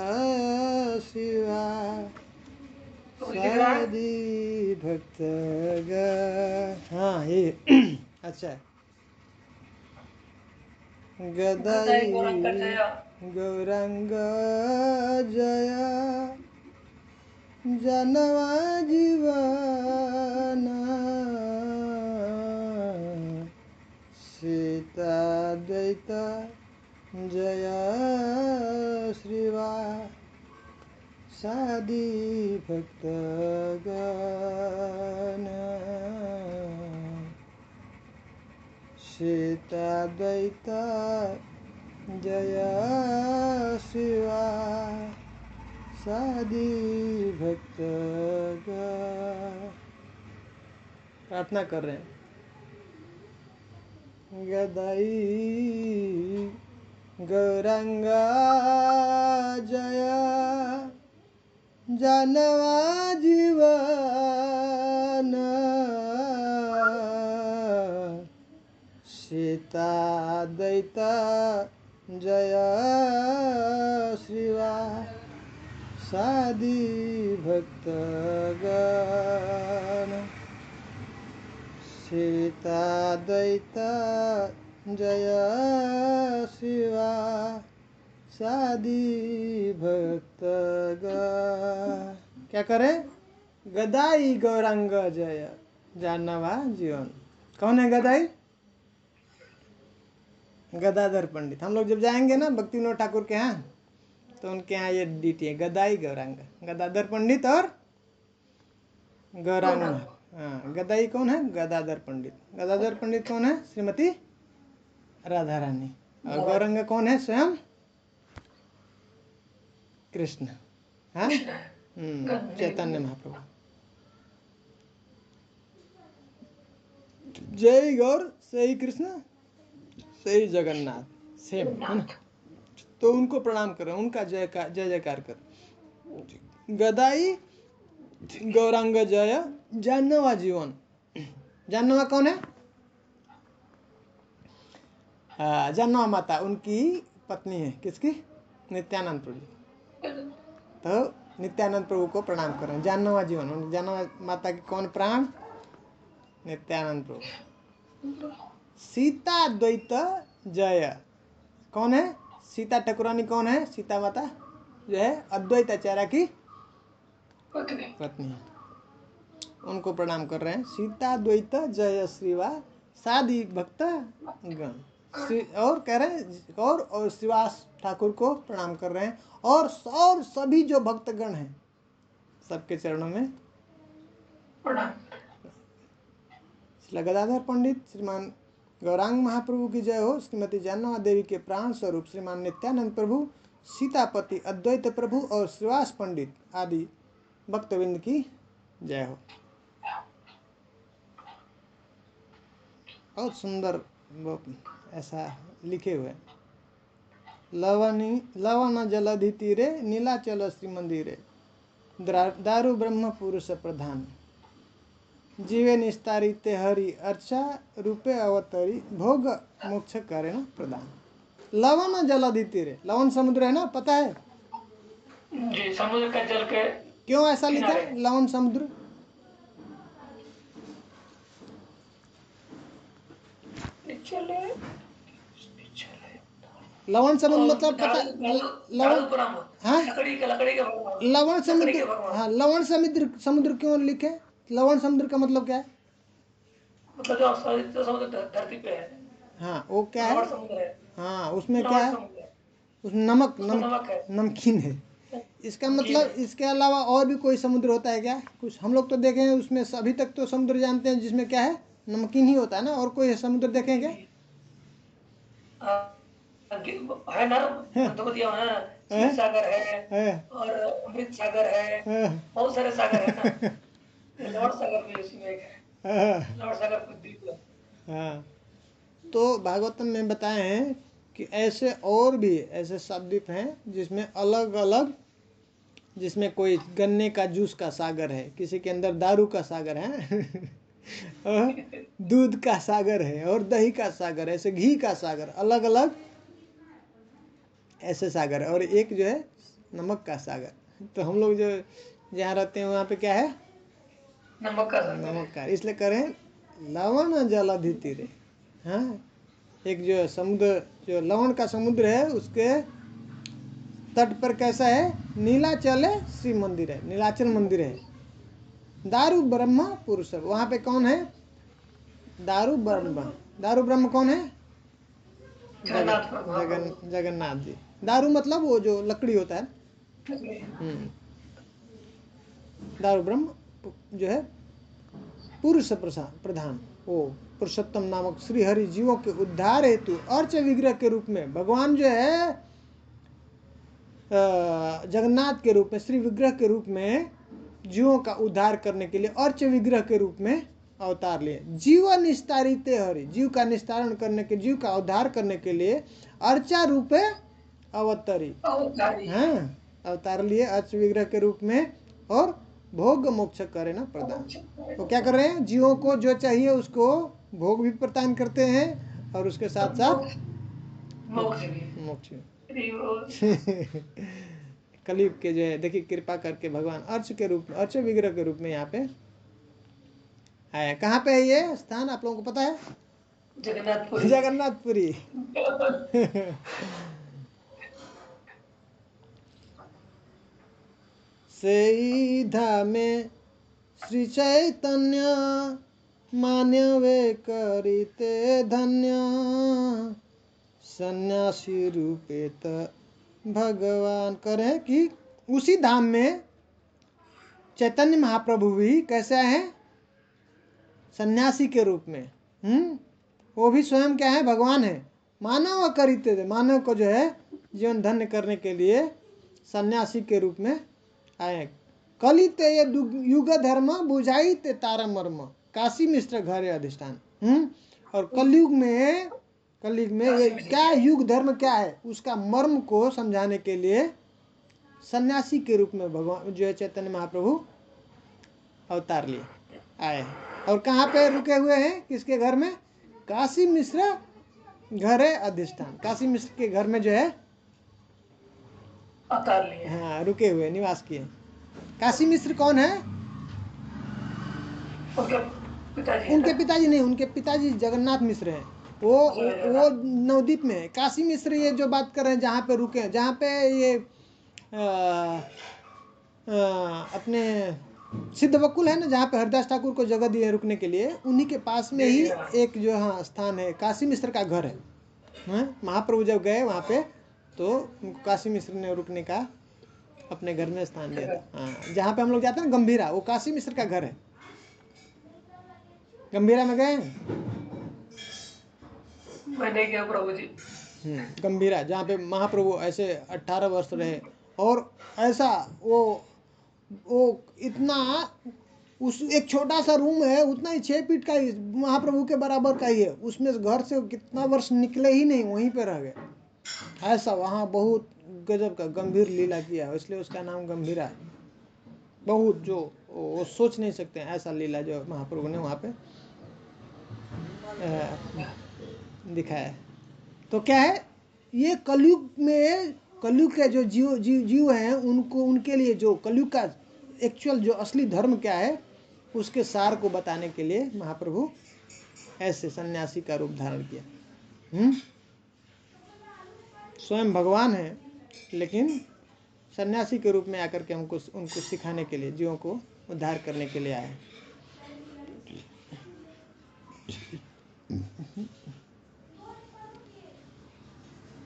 शिवा, सादी भक्त गा। हाँ, ये अच्छा है। गदाई गौरंग जया गौरांग जय जानवा जीवन सीता द्वैत जय श्रीवा सादी भक्तगण सीता द्वैत जय शिवा सादी भक्तगण। प्रार्थना कर रहे हैं। गदाई गौरांग जय जानवा जीवन सीता द्वैत जय श्रीवा सादी भक्तगण सीता द्वैत जय शिवा सादी भक्तगण। क्या करें? गदाई गौरांग जय जानवा जीवन। कौन है गदाई? गदाधर पंडित। हम लोग जब जाएंगे ना भक्ति विनोद ठाकुर के यहाँ तो उनके यहाँ ये डीटी है, गदाई गौरांग। गदाधर पंडित और गौरांग। हाँ, गदाई कौन है? गदाधर पंडित। गदाधर पंडित कौन है? श्रीमती राधा रानी। और गौरांग कौन है? स्वयं कृष्ण। हाँ, चैतन्य महाप्रभु। जय गौर सही कृष्ण सही जगन्नाथ, सेम है ना। तो उनको प्रणाम करें, उनका जय जयकार करें। गदाई गौरांग जय जानवा जीवन। जानवा कौन है? जानवा माता उनकी पत्नी है। किसकी? नित्यानंद प्रभु। तो नित्यानंद प्रभु को प्रणाम करें। जानवा जीवन, जानवा माता की कौन प्राण? नित्यानंद प्रभु। सीता द्वैत जय कौन है? सीता ठाकुरानी कौन है? सीता माता जो है अद्वैत आचार्य की पत्नी है, उनको प्रणाम कर रहे हैं। सीता द्वैत जय श्रीवा सादी भक्त गण। और कह रहे हैं और श्रीवास ठाकुर को प्रणाम कर रहे हैं और सभी जो भक्तगण हैं सबके चरणों में प्रणाम। गदाधर पंडित श्रीमान गौरांग महाप्रभु की जय हो। श्रीमती जानवा देवी के प्राण स्वरूप श्रीमान नित्यानंद प्रभु, सीतापति अद्वैत प्रभु और श्रीवास पंडित आदि भक्तविंद की जय हो। बहुत सुंदर ऐसा लिखे हुए। लवन जलधि तीरे नीलाचल श्री मंदिरे दारु ब्रह्म पुरुष प्रधान जीवे निस्तारिते हरि अर्चा रूपे अवतरी भोग मोक्ष करे न प्रदान। लवन जलधि तीरे, लवन समुद्र है ना, पता है जी, समुद्र का जल के क्यों ऐसा लिखा लवन समुद्र? लवण समुद्र मतलब पता? लवण, हाँ, लवण समुद्र। हाँ, लवण समुद्र क्यों लिखे? लवण समुद्र का मतलब क्या है? मतलब जो समुद्र धरती पे है। हाँ, वो क्या है? हाँ, उसमें क्या है? उसमें नमकीन है। इसका मतलब इसके अलावा और भी कोई समुद्र होता है क्या? कुछ हम लोग तो देखे हैं उसमें, अभी तक तो समुद्र जानते हैं जिसमें क्या है, नमकीन ही होता है ना। और कोई समुद्र देखें क्या? है ना, तो दिया है ना, क्षीर सागर है और अमृत सागर है, बहुत सारे सागर है ना। लॉर्ड सागर भी उसमें एक है, लॉर्ड सागर कुछ द्वीप है। हाँ, तो भागवतम में बताए हैं कि ऐसे और भी ऐसे सद्वीप हैं जिसमें अलग अलग, जिसमें कोई गन्ने का जूस का सागर है, किसी के अंदर दारू का सागर है और दूध का सागर है और दही का सागर है, ऐसे घी का सागर, अलग अलग ऐसे सागर है। और एक जो है नमक का सागर। तो हम लोग जो जहाँ रहते हैं वहाँ पे क्या है? नमक का सागर। नमक का। इसलिए करें लवण जलधि तीरे। हाँ, एक जो समुद्र, जो लवण का समुद्र है, उसके तट पर कैसा है, नीलाचल शिव मंदिर है, नीलाचल मंदिर है। दारू ब्रह्म पुरुष, वहां पे कौन है, दारू ब्रह्म कौन है, जगन्नाथ जी। दारू मतलब वो जो लकड़ी होता है। दारू ब्रह्म जो है पुरुष प्रधान, वो पुरुषोत्तम नामक श्री हरि जीवों के उद्धार हेतु अर्च विग्रह के रूप में, भगवान जो है जगन्नाथ के रूप में, श्री विग्रह के रूप में जीवों का उद्धार करने के लिए अर्च विग्रह के रूप में अवतार लिए। जीव निस्तारित हरि, जीव का निस्तारण करने के, जीव का उद्धार करने के लिए अर्चा रूपे अवतरी, हाँ अवतार लिए अर्च विग्रह के रूप में, और भोग मोक्ष करे ना प्रदान। तो क्या कर रहे हैं, जीवों को जो चाहिए उसको भोग भी प्रदान करते हैं, और उसके साथ साथ मोक्ष। कलयुग के जो है देखिए, कृपा करके भगवान अर्च के रूप में, अर्च विग्रह के रूप में यहाँ पे आया। कहाँ पे है ये स्थान, आप लोगों को पता है, जगन्नाथपुरी। सेई धामे श्री चैतन्य मान्यवे करिते धन्य, सन्यासी रूपेत भगवान। करे कि उसी धाम में चैतन्य महाप्रभु भी कैसे हैं, सन्यासी के रूप में। वो भी स्वयं क्या है, भगवान है। मानव करिते थे, मानव को जो है जीवन धन्य करने के लिए सन्यासी के रूप में आए। कलिते ये युग धर्म बुझाई ते तारा मर्म, काशी मिश्र घरे अधिष्ठान। और कलयुग में ये क्या युग धर्म क्या है, उसका मर्म को समझाने के लिए सन्यासी के रूप में भगवान जो है चैतन्य महाप्रभु अवतार लिए आए। और कहाँ पे रुके हुए हैं, किसके घर में, काशी मिश्र घरे अधिष्ठान, काशी मिश्र के घर में जो है अवतार लिए, हाँ रुके हुए, निवास किए। काशी मिश्र कौन है, उनके पिताजी नहीं, उनके पिताजी जगन्नाथ मिश्र हैं। वो नवद्वीप में है। काशी मिश्र ये जो बात कर रहे हैं, जहाँ पे रुके हैं, जहाँ पे ये अपने सिद्ध बकुल है ना, जहाँ पे हरिदास ठाकुर को जगह दी है रुकने के लिए, उन्हीं के पास में ही एक जो हाँ स्थान है, काशी मिश्र का घर है। महाप्रभु जब गए वहाँ पे, तो उनको काशी मिश्र ने रुकने का अपने घर में स्थान दिया था। हाँ, जहाँ पे हम लोग जाते हैं ना गंभीरा, वो काशी मिश्र का घर है। गंभीरा में गए, मैंने क्या प्रभु जी, गंभीरा, जहाँ पे महाप्रभु ऐसे 18 वर्ष रहे, और ऐसा वो इतना, उस एक छोटा सा रूम है, उतना ही 6 फीट का ही, महाप्रभु के बराबर का ही है, उसमें घर से कितना वर्ष निकले ही नहीं, वहीं पे रह गए। ऐसा वहाँ बहुत गजब का गंभीर लीला किया है, इसलिए उसका नाम गंभीरा है। बहुत जो वो सोच नहीं सकते हैं ऐसा लीला जो महाप्रभु ने वहाँ पे दिखाया है। तो क्या है, ये कलयुग में, कलयुग के जो जीव हैं, उनको, उनके लिए जो कलयुग का एक्चुअल जो असली धर्म क्या है, उसके सार को बताने के लिए महाप्रभु ऐसे सन्यासी का रूप धारण किया। स्वयं भगवान है, लेकिन सन्यासी के रूप में आकर के उनको सिखाने के लिए, जीवों को उद्धार करने के लिए आए।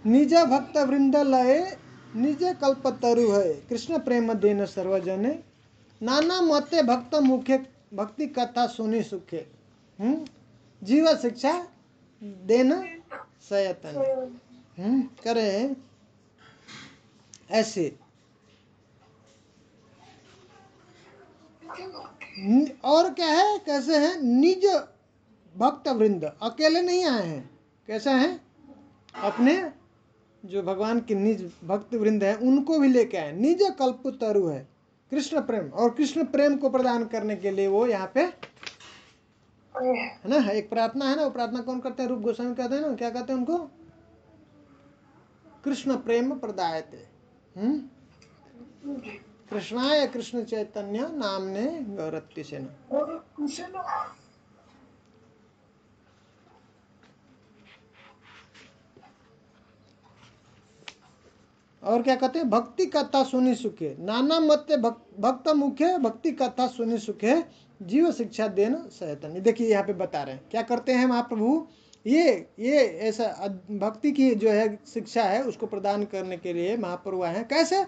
निज भक्त वृंद लय निज कल्पतरु है, कृष्ण प्रेम देन सर्वजने, नाना मते भक्त मुखे भक्ति कथा सुनी सुखे, जीव शिक्षा देन सयतन। करे ऐसे, और क्या है, कैसे हैं, निज भक्त वृंद, अकेले नहीं आए हैं, कैसे हैं, अपने जो भगवान के निज भक्त वृंद है उनको भी लेके आए। निज कल्प तरु है, कृष्ण प्रेम, और कृष्ण प्रेम को प्रदान करने के लिए वो यहाँ पे है ना, एक प्रार्थना है ना, वो प्रार्थना कौन करते हैं, रूप गोस्वामी कहते हैं ना, क्या कहते हैं उनको, कृष्ण प्रेम प्रदायते, कृष्णाय कृष्ण चैतन्य नामने गौरत्ति से न। और क्या कहते हैं, भक्ति कथा सुनी सुखे, नाना मत्ते भक्त मुखे, भक्ति कथा सुनी सुखे, जीव शिक्षा देन सयतन। देखिए यहाँ पे बता रहे हैं क्या करते हैं महाप्रभु, ये ऐसा भक्ति की जो है शिक्षा है उसको प्रदान करने के लिए महाप्रभु आए हैं। कैसे?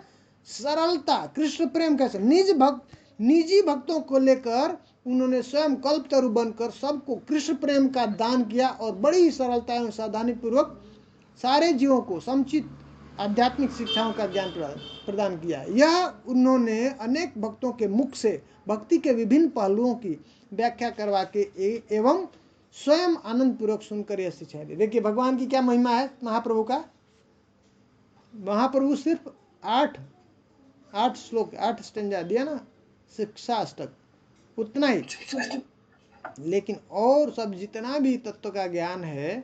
सरलता, कृष्ण प्रेम कैसे, निजी भक्तों को लेकर उन्होंने स्वयं कल्पतरु बनकर सबको कृष्ण प्रेम का दान किया और बड़ी सरलता एवं सावधानी पूर्वक सारे जीवों को समुचित आध्यात्मिक शिक्षाओं का ज्ञान प्रदान किया। यह उन्होंने अनेक भक्तों के मुख से भक्ति के विभिन्न पहलुओं की व्याख्या करवा के एवं स्वयं आनंद पूर्वक सुनकर यह शिक्षा दी। देखिए भगवान की क्या महिमा है महाप्रभु का। महाप्रभु सिर्फ 8 श्लोक 8 स्टेंजा दिया ना, शिक्षा अष्टक, उतना ही, लेकिन और सब जितना भी तत्व का ज्ञान है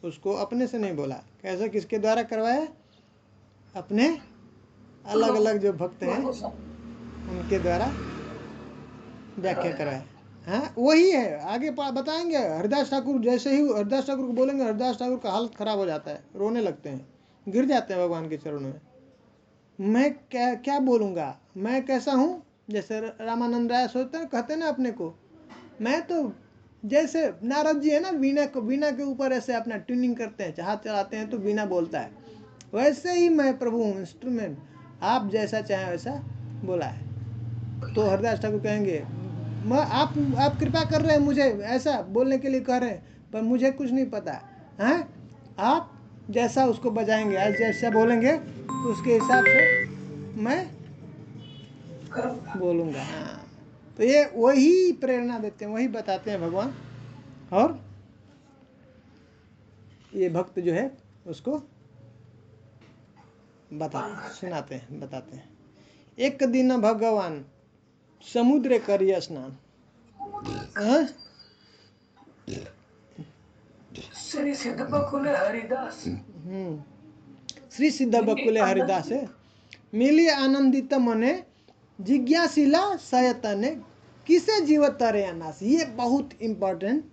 उसको अपने से नहीं बोला। कैसे? किसके द्वारा करवाया? अपने अलग अलग जो भक्त हैं उनके द्वारा व्याख्या कराया। हाँ वही है, आगे बताएंगे। हरिदास ठाकुर जैसे ही हरिदास ठाकुर को बोलेंगे, हरिदास ठाकुर का हालत खराब हो जाता है, रोने लगते हैं, गिर जाते हैं भगवान के चरणों में। मैं क्या बोलूँगा, मैं कैसा हूँ? जैसे रामानंद राय सोचते हैं, कहते हैं ना अपने को, मैं तो जैसे नारद जी है ना, वीणा के ऊपर ऐसे अपना ट्यूनिंग करते हैं, हाथ चलाते हैं तो वीणा बोलता है, वैसे ही मैं प्रभु हूँ, इंस्ट्रूमेंट, आप जैसा चाहें वैसा बोला है। तो हरिदास ठाकुर कहेंगे, मैं आप कृपा कर रहे हैं मुझे ऐसा बोलने के लिए कह रहे हैं, पर मुझे कुछ नहीं पता है, आप जैसा उसको बजाएंगे, आज जैसा बोलेंगे तो उसके हिसाब से मैं बोलूँगा। हाँ, तो ये वही प्रेरणा देते हैं, वही बताते हैं भगवान, और ये भक्त जो है उसको सुनाते हैं, बताते हैं। एक दिन भगवान समुद्र करिया स्नान। श्री सिद्ध बकुले हरिदास, श्री सिद्ध बकुले हरिदास मिली आनंदित मने जिज्ञासिला सयतने किसे जीव तरे अनास। ये बहुत इंपॉर्टेंट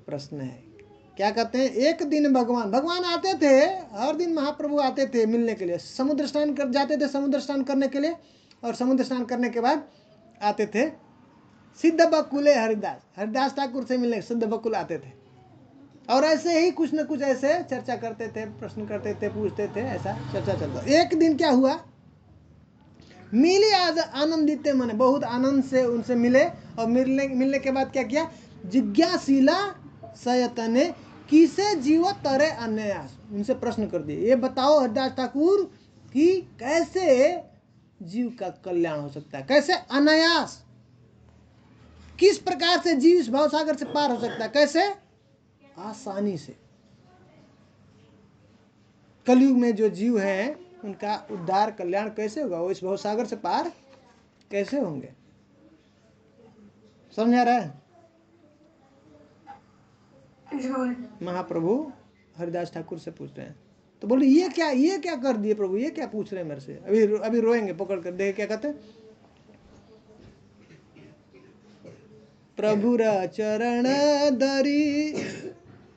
प्रश्न है। क्या कहते हैं? एक दिन भगवान आते थे, हर दिन महाप्रभु आते थे मिलने के लिए, समुद्र स्नान कर जाते थे, समुद्र स्नान करने के लिए, और समुद्र स्नान करने के बाद आते थे सिद्ध बकुले हरिदास ठाकुर से मिलने सिद्ध बकुल आते थे, और ऐसे ही कुछ न कुछ ऐसे चर्चा करते थे, प्रश्न करते थे, पूछते थे, ऐसा चर्चा चलता। एक दिन क्या हुआ, मिली आज आनंदित मने, बहुत आनंद से उनसे मिले, और मिलने के बाद क्या किया, जिज्ञासिला सयतने किसे जीव तरे अन्यास, उनसे प्रश्न कर दिए, ये बताओ हरिदास ठाकुर कि कैसे जीव का कल्याण हो सकता है, कैसे अनायास, किस प्रकार से जीव इस भवसागर से पार हो सकता है, कैसे? आसानी से। कलयुग में जो जीव है उनका उद्धार कल्याण कैसे होगा, वो इस भवसागर से पार कैसे होंगे? समझ आ रहा है? महाप्रभु हरिदास ठाकुर से पूछ रहे हैं, तो बोले ये क्या कर दिए प्रभु, ये क्या पूछ रहे हैं मेरे से, अभी रोएंगे पकड़ कर। देखे क्या कहते, प्रभुर चरण धरी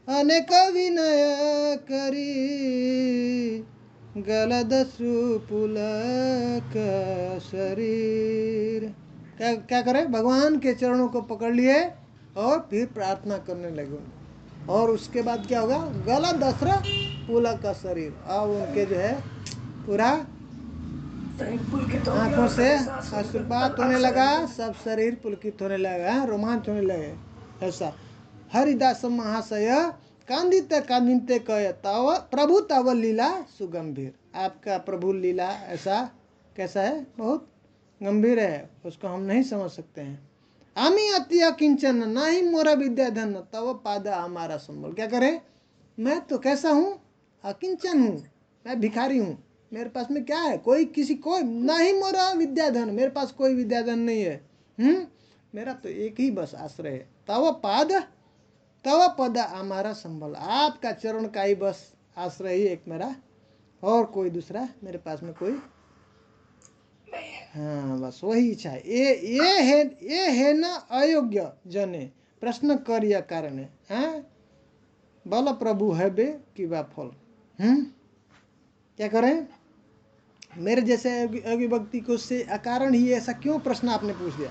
अनेक विनय करी, गलदस्रु पुलक शरीर। क्या करे, भगवान के चरणों को पकड़ लिए और फिर प्रार्थना करने लगे, और उसके बाद क्या होगा, गलदस्रु पुलक का शरीर, अब उनके जो है पूरा आंखों से अश्रुपात होने लगा, सब शरीर पुलकित होने लगा, रोमांच होने लगे। ऐसा हरिदास महाशय कांदिते कांदिते कह तव प्रभु तव लीला सुगंभीर। आपका प्रभु लीला ऐसा कैसा है, बहुत गंभीर है, उसको हम नहीं समझ सकते हैं। आमी अति अकिंचन नहीं मोरा विद्याधन तव पाद हमारा संबल। क्या करें, मैं तो कैसा हूँ, अकिंचन हूँ, मैं भिखारी हूँ, मेरे पास में क्या है, कोई नहीं मोरा विद्याधन, मेरे पास कोई विद्याधन नहीं है, मेरा तो एक ही बस आश्रय है, तव पद हमारा संबल, आपका चरण का ही बस आश्रय ही एक मेरा, और कोई दूसरा मेरे पास में कोई, हाँ बस वही इच्छा है। ये है न अयोग्य जने प्रश्न करिया कारण है, बल प्रभु है बे कि बा फल। क्या करें? मेरे जैसे अविभक्ति को से अकारण ही ऐसा क्यों प्रश्न आपने पूछ लिया?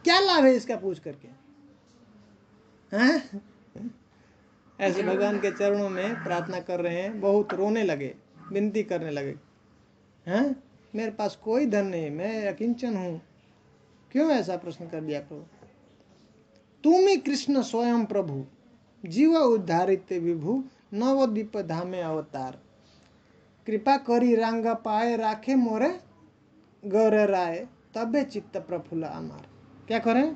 क्या लाभ है इसका पूछ करके? हैं? ऐसे भगवान के चरणों में प्रार्थना कर रहे हैं, बहुत रोने लगे, विनती करने लगे, हैं? मेरे पास कोई धन नहीं, मैं अकिंचन हूं। क्यों ऐसा प्रश्न कर दिया प्रभु? तुम ही कृष्ण स्वयं प्रभु, जीव उद्धारित विभु, नवद्वीप धामे अवतार, कृपा करी रंग पाए राखे मोरे गौर राय, तबे चित्त प्रफुल्ल अमार। क्या करें?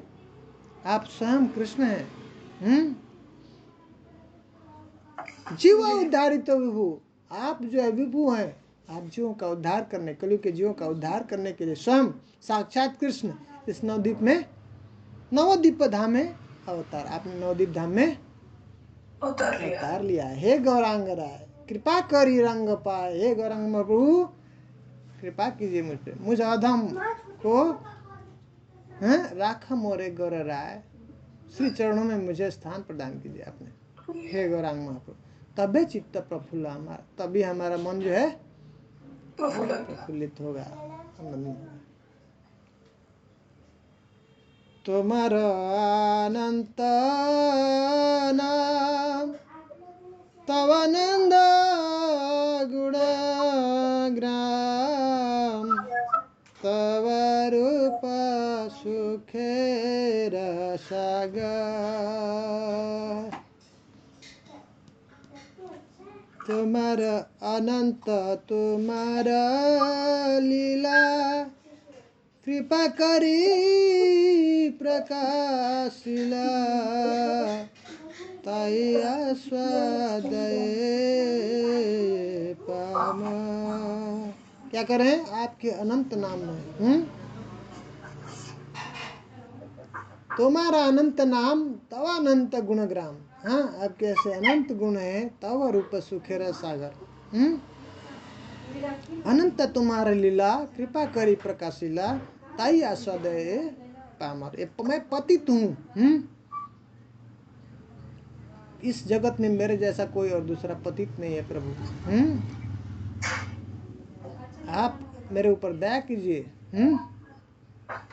आप स्वयं कृष्ण हैं, जीव उद्धारित विभु, आप जो है विभु हैं, आप जीवों का उद्धार करने, कलयुग के जीवों का उद्धार करने के लिए स्वयं साक्षात कृष्ण इस नवद्वीप में, नवद्वीप धाम में अवतार, आपने नवद्वीप धाम में अवतार लिया। हे गौरांग राय, कृपा करी रंग पाए, हे गौरांग प्रभु कृपा कीजिए मुझ पे, मुझ अधम को राखा मोरे गौर राय, श्री चरणों में मुझे स्थान प्रदान कीजिए आपने, हे गौरांग महाप्रभु, तबे चित्त प्रफुल्ल हमारा, तभी हमारा मन जो है प्रफुल्लित होगा, आनंद होगा। तुम्हारा अनंत नाम, तव आनंद गुण ग्राम, तव रूप सुखेर सागर, तुम्हारा अनंत तुम्हारा लीला, कृपा करी प्रकाशिला, ताई आस्वाद पामा। क्या करें? आपके अनंत नाम में, तुम्हारा अनंत नाम, तव अनंत गुणग्राम, हाँ आपके ऐसे अनंत गुण है, तव रूप सुखेर सागर, अनंत तुम्हारा लीला, कृपा करी प्रकाशिला, ताई आस्वाद पामर। मैं पतित हूँ, इस जगत में मेरे जैसा कोई और दूसरा पतित नहीं है प्रभु, आप मेरे ऊपर दया कीजिए,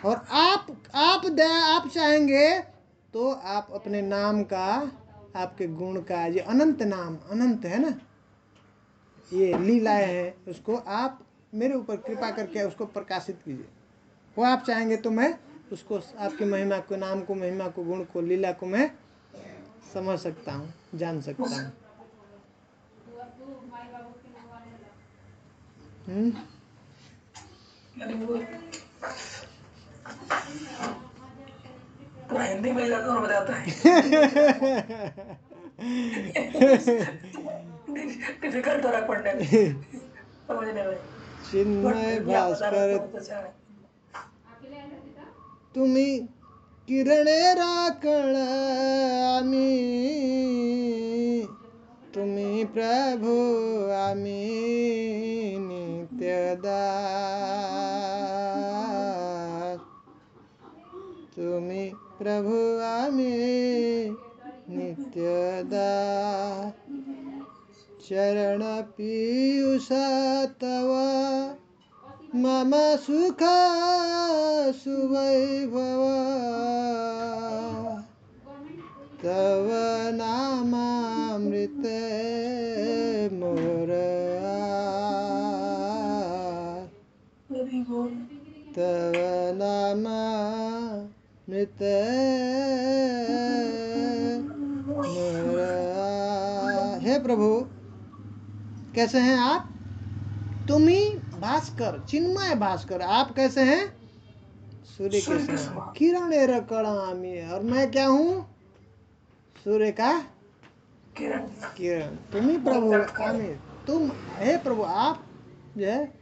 और आप चाहेंगे तो आप अपने नाम का, आपके गुण का, ये अनंत नाम, अनंत है ना, ये लीलाएं हैं, उसको आप मेरे ऊपर कृपा करके उसको प्रकाशित कीजिए। वो आप चाहेंगे तो मैं उसको, आपकी महिमा को, नाम को, महिमा को, गुण को, लीला को मैं समझ सकता हूँ, जान सकता हूँ। हिंदी में और बताता है डिफिकल्ट हो रहा पढ़ने में, समझने में। चिन्मय भास्कर तुम्ही किरणे राखण आम्ही, तुम्ही प्रभु आम्ही नित्यदास, तुम्ही प्रभु आम्ही नित्यदास, चरण पीयूष तव मम सुख सुवैभव, तव नामामृत मोर आस, तव नामामृत मोर आस। हे प्रभु, कैसे हैं आप? तुम ही भास्कर, चिन्मय भास्कर, आप कैसे हैं? सूर्य के समान, किरण रकड़ामी, और मैं क्या हूँ? सूर्य का किरण। तुम ही प्रभु आमी, तुम, हे प्रभु आप जो है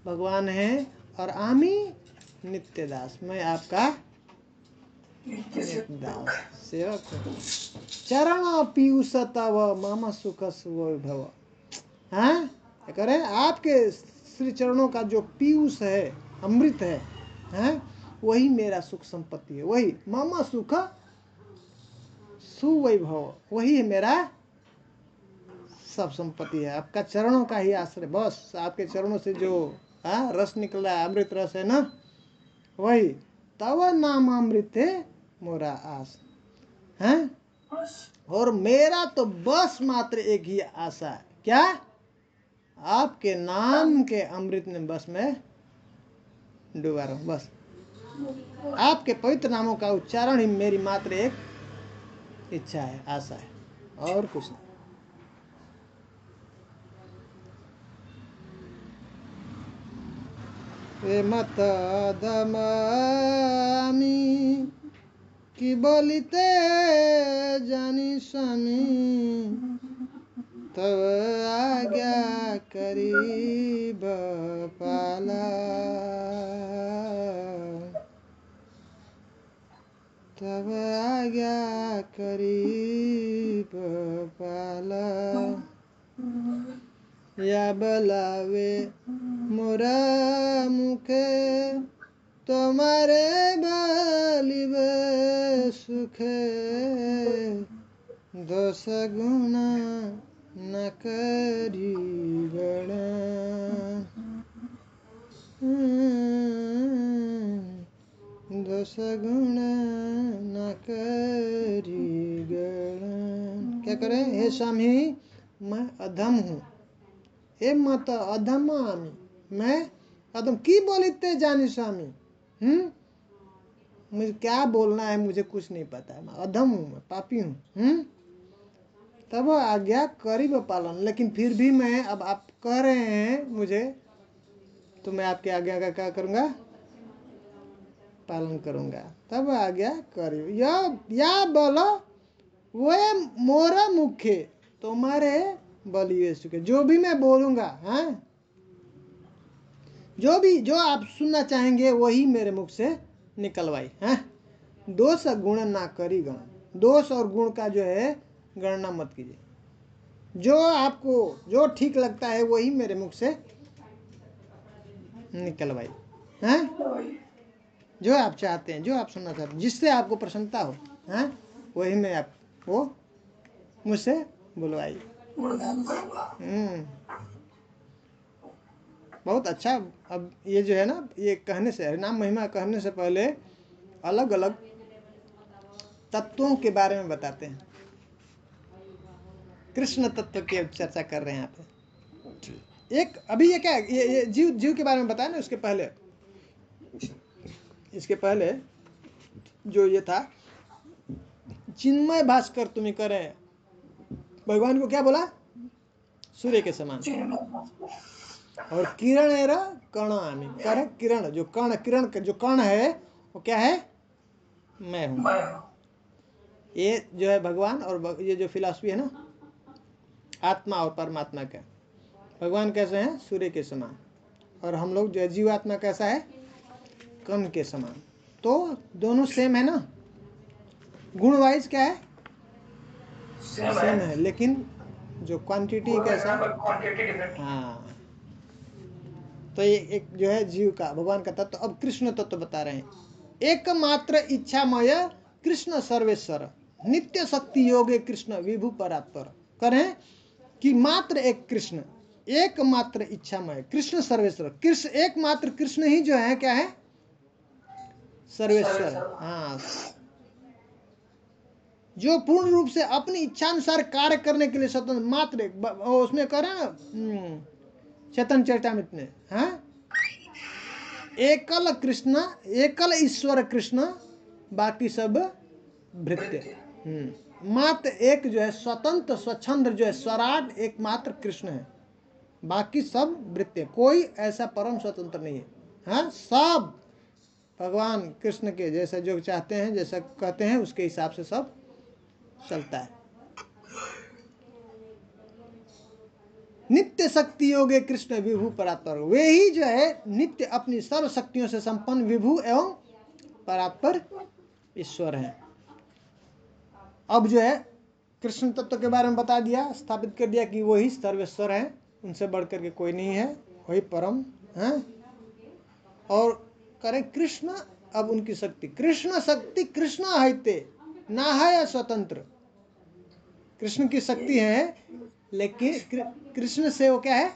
भगवान हैं, और आमी नित्यदास, मैं आपका नित्यदास सेवक हूँ। चरण पीयूष तव मम सुख सुवैभव, हाँ करें, आपके श्री चरणों का जो पीयूष है, अमृत है, हैं, वही मेरा सुख संपत्ति है, वही मम सुख सुवैभव, वही है मेरा सब संपत्ति है, आपका चरणों का ही आश्रय, बस आपके चरणों से जो रस निकल रहा है, अमृत रस है ना, वही तव नाम अमृत है मोरा आस है। और मेरा तो बस मात्र एक ही आशा है, क्या? आपके नाम के अमृत में बस मैं डूबा रहा हूं, बस आपके पवित्र नामों का उच्चारण ही मेरी मात्र एक इच्छा है, आशा है, और कुछ नहीं। मत दमामी कि बोलिते जानी स्वामी, तब आज्ञा करीब पाला, तब आज्ञा करीब पाला। या बलावे मोरा मुखे तुम्हारे बलिबे सुखे, दोष गुण न करी गणा, दोष गुण न करी गणा। क्या करें? हे स्वामी मैं अधम हूँ, हे मत अधमामी, मैं अधम की बोलिते जानी स्वामी, मुझे क्या बोलना है मुझे कुछ नहीं पता है, मैं अधम हूँ, मैं पापी हूँ। तब आज्ञा करीब पालन, लेकिन फिर भी मैं, अब आप कह रहे हैं मुझे, तो मैं आपकी आज्ञा का क्या करूँगा? पालन करूँगा। तब आज्ञा करीब या बोलो वे मोरा मुखे तुम्हारे बलिए सुखे, जो भी मैं बोलूँगा, हाँ, जो आप सुनना चाहेंगे वही मेरे मुख से निकलवाई, हाँ। दोष गुण ना करी गण, दोष और गुण का जो है गणना मत कीजिए, जो आपको जो ठीक लगता है वही मेरे मुख से निकलवाई, हाँ। जो आप चाहते हैं, जो आप सुनना चाहते हैं, जिससे आपको प्रसन्नता हो, हाँ, वही मैं आपको मुझसे बुलवाई। बहुत अच्छा। अब ये जो है ना, ये कहने से, हरिनाम महिमा कहने से पहले अलग अलग तत्वों के बारे में बताते हैं। कृष्ण तत्व की चर्चा कर रहे हैं यहाँ पे। एक अभी ये क्या है, ये जीव के बारे में बताया ना, इसके पहले जो ये था, चिन्मय भास्कर तुम्हें करें, भगवान को क्या बोला? सूर्य के समान। और किरण एरा कण आमी, किरण जो कण है वो क्या है? मैं हूँ। ये जो है भगवान, और ये जो फिलॉसफी है ना, आत्मा और परमात्मा का, भगवान कैसे हैं? सूर्य के समान, और हम लोग जो है जीवात्मा कैसा है? कण के समान। तो दोनों सेम है ना, गुण वाइज क्या है? सेम है, लेकिन जो क्वांटिटी कैसा? हाँ। तो ये एक जो है जीव का, भगवान का तत्व। अब कृष्ण तत्व बता रहे हैं। एकमात्र इच्छामय कृष्ण सर्वेश्वर, नित्य शक्ति योगे कृष्ण विभु परात्पर। करें कि मात्र एक कृष्ण, एकमात्र इच्छामय कृष्ण सर्वेश्वर। कृष्ण एकमात्र कृष्ण ही जो है क्या है? सर्वेश्वर। हाँ, जो पूर्ण रूप से अपनी इच्छानुसार कार्य करने के लिए स्वतंत्र, मात्र उसमें करें ना चैतन्य चरितामृत में, हाँ, एकल कृष्ण, एकल ईश्वर कृष्ण, बाकी सब भृत्य। मात्र एक जो है स्वतंत्र स्वच्छंद जो है स्वराट एकमात्र कृष्ण है, बाकी सब भृत्य। कोई ऐसा परम स्वतंत्र नहीं है, हाँ, सब भगवान कृष्ण के जैसा जो चाहते हैं, जैसा कहते हैं, उसके हिसाब से सब चलता है। नित्य शक्ति योगे कृष्ण विभु परात्पर, वे ही जो है नित्य अपनी सर्व शक्तियों से संपन्न विभु एवं परात्पर ईश्वर हैं। अब जो है कृष्ण तत्व के बारे में बता दिया, स्थापित कर दिया कि वही सर्वेश्वर है, उनसे बढ़कर के कोई नहीं है, वही परम है। और करें कृष्ण, अब उनकी शक्ति, कृष्ण शक्ति कृष्ण हैते ना है स्वतंत्र। कृष्ण की शक्ति है, लेकिन कृष्ण से वो क्या है,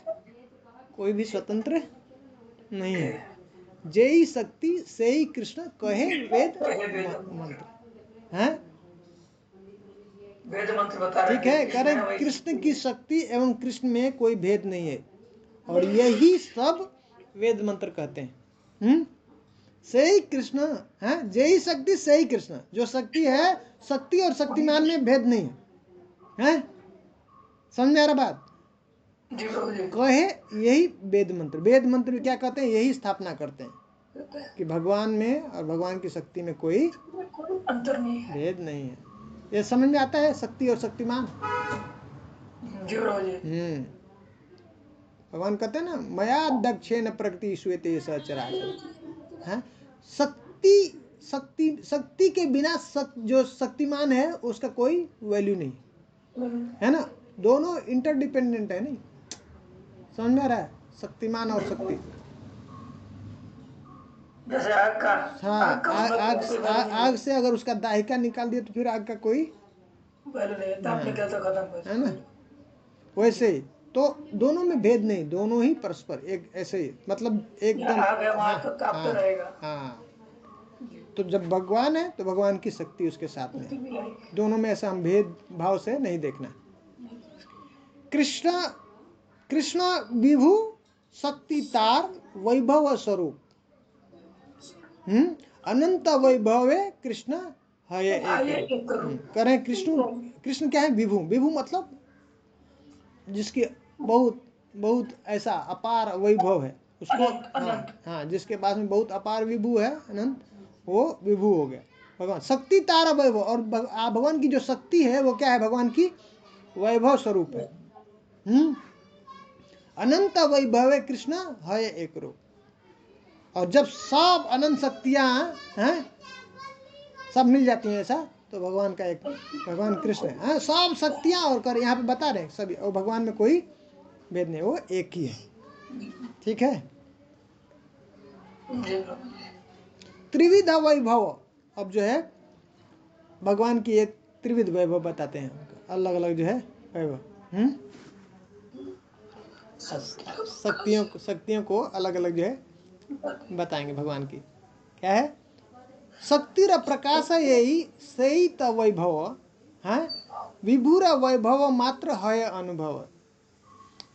कोई भी स्वतंत्र नहीं है। जय शक्ति से ही कृष्ण कहे वेद मंत्र हैं, वेद मंत्र बता रहे ठीक है। कह रहे कृष्ण की शक्ति एवं कृष्ण में कोई भेद नहीं है, और यही सब वेद मंत्र कहते हैं। से ही कृष्ण है, जय शक्ति से ही कृष्ण, जो शक्ति है, शक्ति और शक्तिमान में भेद नहीं है, समझ में आ रहा बात? जी प्रभु जी। कहे यही वेद मंत्र, वेद मंत्र में क्या कहते हैं, यही स्थापना करते हैं कि भगवान में और भगवान की शक्ति में कोई अंतर नहीं है, भेद नहीं है। ये समझ में आता है, शक्ति और शक्तिमान। जी प्रभु जी। भगवान कहते हैं ना, मया दक्षेण प्रकृति श्वेते सचराचर है। शक्ति के बिना जो शक्तिमान है उसका कोई वैल्यू नहीं है ना, दोनों इंटरडिपेंडेंट है। नहीं समझ में आ रहा है, शक्तिमान और शक्ति। जैसे आग का, हाँ, आग से अगर उसका दाहिका निकाल दिया तो फिर आग का कोई वैल्यू नहीं है, तापने के तो खत्म है ना। वैसे ही तो दोनों में भेद नहीं, दोनों ही परस्पर एक ऐसे ही, मतलब एकदम। हाँ, तो जब भगवान है तो भगवान की शक्ति उसके साथ में, दोनों में ऐसा हम भेद भाव से नहीं देखना। कृष्ण विभु शक्ति तार वैभव स्वरूप, अनंत वैभवे कृष्ण है एक। करें कृष्ण क्या है, विभु। विभु मतलब जिसके बहुत ऐसा अपार वैभव है उसको, हाँ, जिसके पास में बहुत अपार विभु है, अनंत, वो विभु हो गया भगवान। शक्ति तारा वैभव, और भगवान की जो शक्ति है वो क्या है, भगवान की वैभव स्वरूप है। अनंत वैभव कृष्ण है एक रूप। और जब सब अनंत शक्तियां हैं, सब मिल जाती हैं ऐसा, तो भगवान का एक, भगवान कृष्ण है, सब शक्तियां और कर यहाँ पे बता रहे हैं सभी, और भगवान में कोई भेद नहीं, वो एक ही है, ठीक है। त्रिविध वैभव, अब जो है भगवान की एक त्रिविध वैभव बताते हैं, अलग अलग जो है वैभव। शक्तियों को अलग अलग जो है बताएंगे भगवान की। क्या है, शक्तिर प्रकाश यही सही त वैभव है, विभुर वैभव मात्र है अनुभव।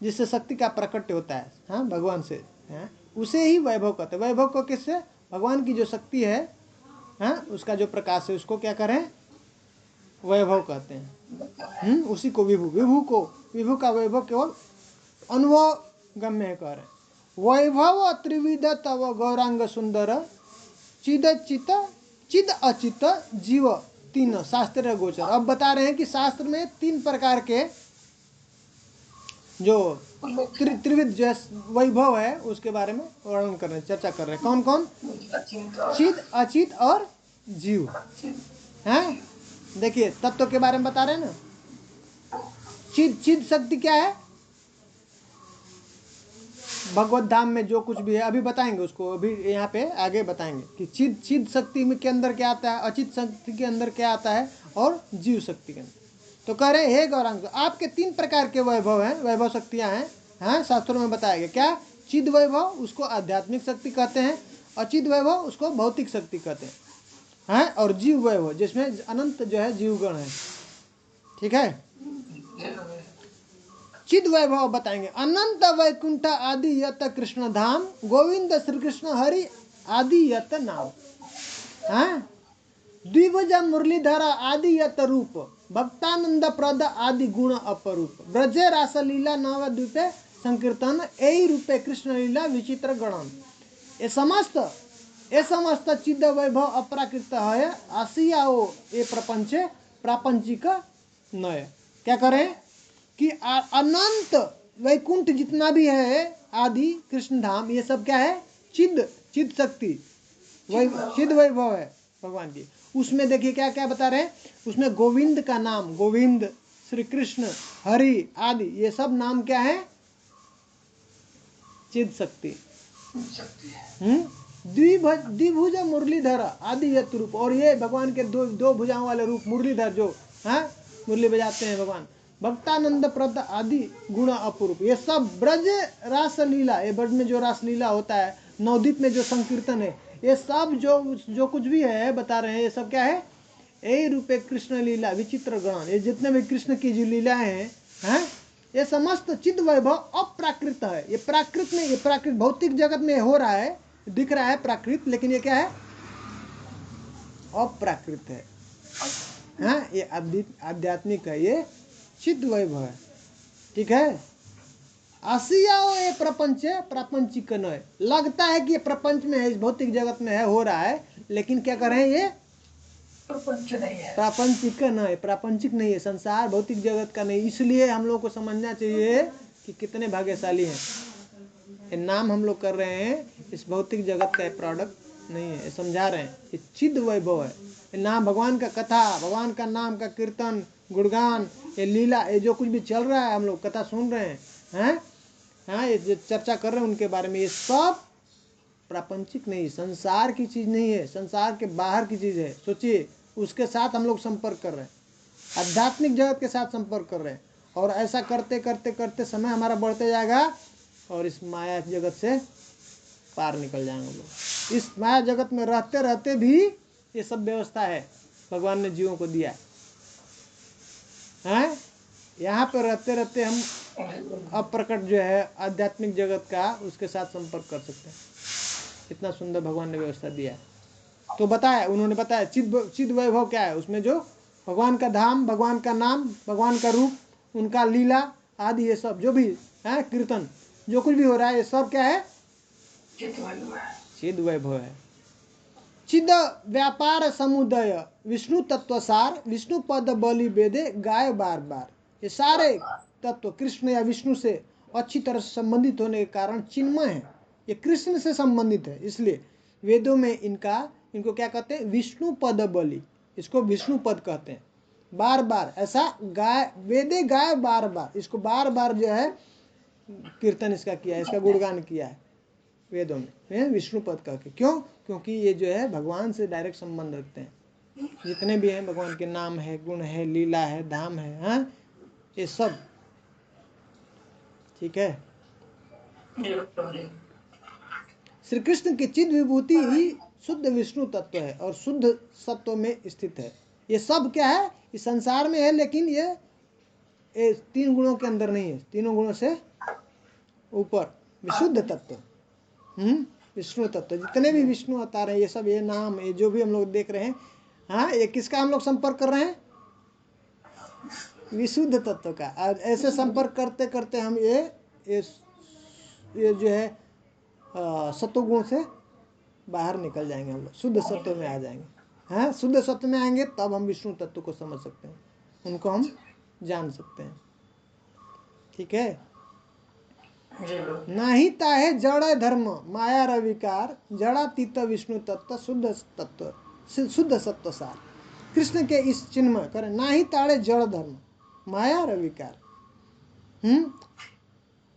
जिससे शक्ति का प्रकट होता है, हाँ, भगवान से, हाँ, उसे ही वैभव कहते हैं। वैभव को किससे, भगवान की जो शक्ति है, हाँ, उसका जो प्रकाश है उसको क्या करें, वैभव कहते हैं। उसी को विभु का वैभव केवल अनुभव गम्य है, कह रहे वैभव त्रिविध तव गौरांग सुंदर चिद अचित जीव तीन शास्त्र गोचर। अब बता रहे हैं कि शास्त्र में 3 प्रकार के जो त्रिविध जो वैभव है उसके बारे में वर्णन कर रहे हैं, चर्चा कर रहे हैं। कौन कौन, चिद अचित और जीव हैं। देखिए तत्व के बारे में बता रहे हैं ना। चिद शक्ति क्या है, भगवत धाम में जो कुछ भी है अभी बताएंगे उसको, अभी यहाँ पे आगे बताएंगे कि चिद शक्ति में के अंदर क्या आता है, अचित शक्ति के अंदर क्या आता है, और जीव शक्ति के अंदर। तो कह रहे हे गौरांग, आपके 3 प्रकार के वैभव हैं, वैभव शक्तियाँ हैं, हाँ, शास्त्रों में बताया गया। क्या, चिद वैभव उसको आध्यात्मिक शक्ति कहते हैं, अचित वैभव उसको भौतिक शक्ति कहते हैं, हाँ, और जीव वैभव जिसमें अनंत जो है जीवगण है, ठीक है। चिद वैभव बताएंगे, अनंत वैकुंठ आदि यत कृष्ण धाम, गोविंद श्री कृष्ण हरि आदि यत नाम, हाँ, द्विभुज मुरलीधर आदि यत रूप, भक्तानंद प्रद आदि गुण अपरूप, ब्रजे रासलीला नव द्वीपे संकीर्तन, यही रूपे कृष्ण लीला विचित्र गणन। ये समस्त चिद वैभव अपराकृत है, आसियाओ ये प्रपंच प्रापंचिक नय। क्या करें कि अनंत वैकुंठ जितना भी है, आदि कृष्ण धाम, ये सब क्या है, चिद शक्ति, चिद वैभव है भगवान की। उसमें देखिए क्या क्या बता रहे हैं, उसमें गोविंद का नाम, गोविंद श्री कृष्ण हरि आदि, ये सब नाम क्या है, चिद शक्ति। द्विभुज मुरलीधर आदि यत रूप, और ये भगवान के दो भुजाओं वाले रूप, मुरलीधर जो, हाँ, मुरली बजाते हैं भगवान, भक्तानंद प्रद आदि गुण अपूर्व। ये सब ब्रज रास लीला, ये ब्रज में जो रास लीला होता है, नवदीप में जो संकीर्तन है, ये सब जो कुछ भी है बता रहे हैं, ये सब क्या है? यही रूपे कृष्ण लीला विचित्र गण। ये जितने भी कृष्ण की जो लीलाएं हैं, ये समस्त चिद वैभव अप्राकृत है। ये प्राकृत में, ये प्राकृत भौतिक जगत में हो रहा है, दिख रहा है प्राकृत, लेकिन ये क्या है? अप्राकृत है। हाँ, ये आध्यात्मिक है, ये चिद वैभव है। ठीक है। आसियाओ ये प्रपंच है, प्रापंचिक न है। लगता है कि ये प्रपंच में है, इस भौतिक जगत में है, हो रहा है, लेकिन क्या कर रहे हैं? ये प्रपंच नहीं है, प्रापंचिक न है, प्रापंचिक नहीं है, संसार भौतिक जगत का नहीं। इसलिए हम लोग को समझना चाहिए कि कितने भाग्यशाली हैं। ये नाम हम लोग कर रहे हैं, इस भौतिक जगत का प्रोडक्ट नहीं है, समझा रहे हैं। ये चिद वैभव है। ये नाम भगवान का कथा, भगवान का नाम का कीर्तन, गुणगान, ये लीला, ये जो कुछ भी चल रहा है, हम लोग कथा सुन रहे हैं, हाँ, ये जो चर्चा कर रहे हैं उनके बारे में, ये सब प्रापंचिक नहीं, संसार की चीज नहीं है, संसार के बाहर की चीज है। सोचिए, उसके साथ हम लोग संपर्क कर रहे हैं, आध्यात्मिक जगत के साथ संपर्क कर रहे हैं, और ऐसा करते करते करते समय हमारा बढ़ते जाएगा और इस माया जगत से पार निकल जाएंगे हम लोग। इस माया जगत में रहते रहते भी ये सब व्यवस्था है, भगवान ने जीवों को दिया है। यहाँ पर रहते रहते हम अप्रकट जो है आध्यात्मिक जगत का, उसके साथ संपर्क कर सकते हैं। इतना सुंदर भगवान ने व्यवस्था दिया है। तो बताया, उन्होंने बताया चिद वैभव क्या है, उसमें जो भगवान का धाम, भगवान का नाम, भगवान का रूप, उनका लीला आदि, ये सब जो भी है, कीर्तन, जो कुछ भी हो रहा है, ये सब क्या है? चिद वैभव है। चिद व्यापार समुदय विष्णु तत्वसार, विष्णु पद बलि वेदे गाय बार बार। ये सारे तत्व कृष्ण या विष्णु से अच्छी तरह से संबंधित होने के कारण चिन्मय है, ये कृष्ण से संबंधित है। इसलिए वेदों में इनको क्या कहते हैं? विष्णु पद बलि, इसको विष्णु पद कहते हैं। बार बार ऐसा गाय, वेदे गाय बार बार, इसको बार बार जो है कीर्तन इसका किया है, इसका गुणगान किया है वेदों में, विष्णु पद कहके। क्यों? क्योंकि ये जो है भगवान से डायरेक्ट संबंध रखते हैं। जितने भी हैं भगवान के नाम है, गुण है, लीला है, धाम है, हाँ, ये सब। ठीक है। श्री कृष्ण की चिद विभूति ही शुद्ध विष्णु तत्व है और शुद्ध सत्व में स्थित है। ये सब क्या है? इस संसार में है, लेकिन ये तीन गुणों के अंदर नहीं है, तीनों गुणों से ऊपर विशुद्ध तत्व, विष्णु तत्व। जितने भी विष्णु अवतार हैं, ये सब, ये नाम, ये जो भी हम लोग देख रहे हैं, हाँ, ये किसका हम लोग संपर्क कर रहे हैं? विशुद्ध तत्व का। और ऐसे संपर्क करते करते हम ये जो है सत्वगुण से बाहर निकल जाएंगे, हम लोग शुद्ध सत्व में आ जाएंगे। हाँ, शुद्ध सत्व में आएंगे तब हम विष्णु तत्व को समझ सकते हैं, उनको हम जान सकते हैं। ठीक है। नहीं ताहे जड़ धर्म माया रविकार, जड़ातीत विष्णु तत्व शुद्ध तत्व, शुद्ध सत्व सार। कृष्ण के इस चिन्ह करें, नाही ताड़े जड़ धर्म माया रविकार,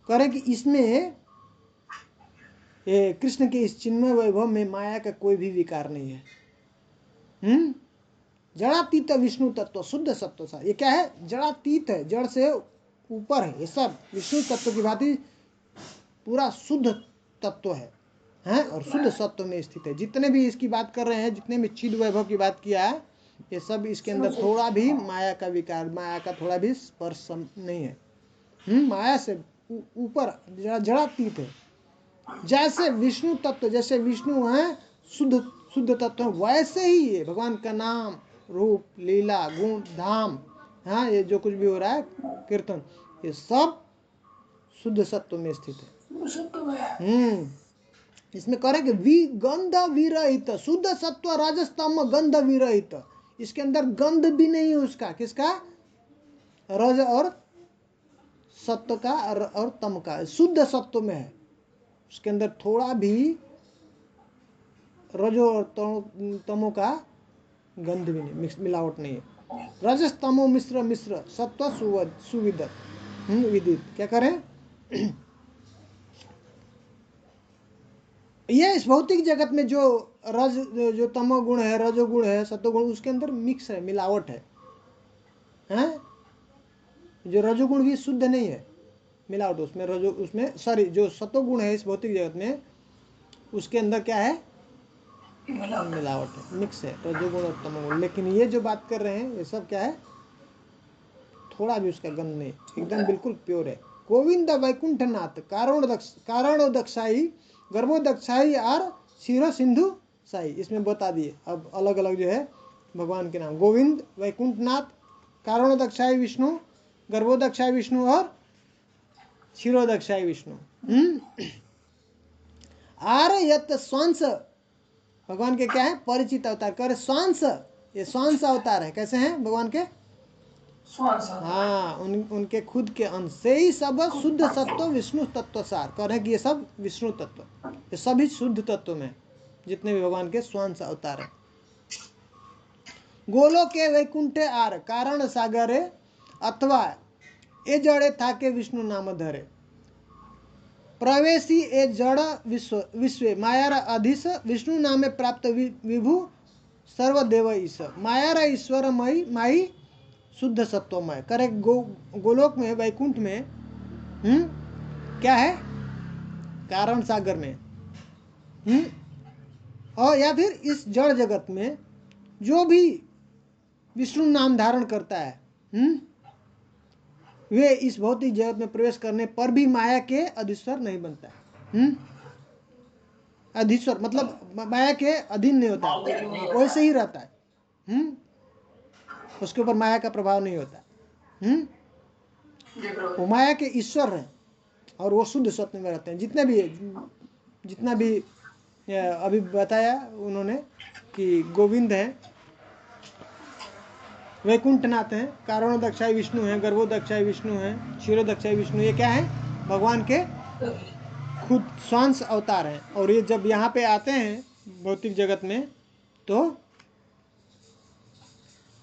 करें कि इसमें कृष्ण के इस चिन्मय वैभव में माया का कोई भी विकार नहीं है। जड़ातीत विष्णु तत्व शुद्ध सत्व सार। ये क्या है? जड़ातीत है, जड़ से ऊपर है, ये सब विष्णु तत्व की भांति पूरा शुद्ध तत्व है, और शुद्ध सत्व में स्थित है। जितने भी इसकी बात कर रहे हैं, जितने भी चिद वैभव की बात किया है, ये सब इसके अंदर थोड़ा भी माया का विकार, माया का थोड़ा भी स्पर्श नहीं है। माया से ऊपर जड़ातीत है। जैसे विष्णु तत्व, जैसे विष्णु है शुद्ध तत्व, वैसे ही ये भगवान का नाम, रूप, लीला, गुण, धाम, हाँ, ये जो कुछ भी हो रहा है कीर्तन, ये सब शुद्ध सत्व में स्थित है। इसमें करेंगे गंध विरहित, शुद्ध सत्व रजस्तम गंध विरहित। इसके अंदर गंध भी नहीं है उसका, किसका? रज और सत्व का और तम का, शुद्ध सत्व में है। उसके अंदर थोड़ा भी रजो और तमो का गंध भी नहीं, मिलावट नहीं है। रजस्तमो मिश्र सत्व सुविदित, विदित। क्या करें? ये इस भौतिक जगत में जो जो तमो गुण है, रजोगुण है, सत्वगुण, उसके अंदर मिक्स है, मिलावट है, हैं? जो रजोगुण भी शुद्ध नहीं है, मिलावट उसमें उसमें सॉरी जो सतोगुण है इस भौतिक जगत में, उसके अंदर क्या है, मिलावट है, मिक्स है रजोगुण और तमोगुण। लेकिन ये जो बात कर रहे हैं ये सब क्या है, थोड़ा भी उसका गंध नहीं, एकदम बिल्कुल प्योर है। गोविंद वैकुंठनाथ कारणोदक्षाई गर्भोदक्षाई और क्षीर सिंधु साई, इसमें बता दिए। अब अलग अलग जो है भगवान के नाम, गोविंद वैकुंठनाथ कारणोदक्षाई विष्णु, गर्भोदक्षाई विष्णु और क्षीरोदक्षाई विष्णु। आर यत स्वांस, भगवान के क्या है, परिचित अवतार कर स्वांस, ये स्वांस अवतार है। कैसे हैं भगवान के, हाँ उनके खुद के अंश से ही सब शुद्ध सत्व विष्णु तत्व सार कर है कि ये सब विष्णु तत्व, ये सभी शुद्ध तत्व में जितने भी भगवान के स्वांस अवतार है। गोलो के वैकुंठे आर कारण सागरे अथवा ए जड़े था के विष्णु नाम धरे, प्रवेशी ए जड़ विश्व मायार अधिस विष्णु नामे प्राप्त विभु सर्वदेव ईश, मायार ईश्वर मई माई शुद्ध सत्वमय करे। गोलोक में वैकुंठ में क्या है, कारण सागर में, और या फिर इस जड़ जगत में जो भी विष्णु नाम धारण करता है, वे इस भौतिक जगत में प्रवेश करने पर भी माया के अधीश्वर नहीं बनता है। अधीश्वर मतलब माया के अधीन नहीं होता, वैसे ही रहता है, उसके ऊपर माया का प्रभाव नहीं होता। वो माया के ईश्वर हैं और वो शुद्ध सत्व में रहते हैं। जितना भी अभी बताया उन्होंने कि गोविंद है, वैकुंठनाथ हैं, कारणोदक्षाई विष्णु हैं, गर्भोदक्षाई विष्णु हैं, क्षीरोदक्षाई विष्णु, ये क्या है, भगवान के खुद स्वांश अवतार हैं। और ये जब यहाँ पे आते हैं भौतिक जगत में तो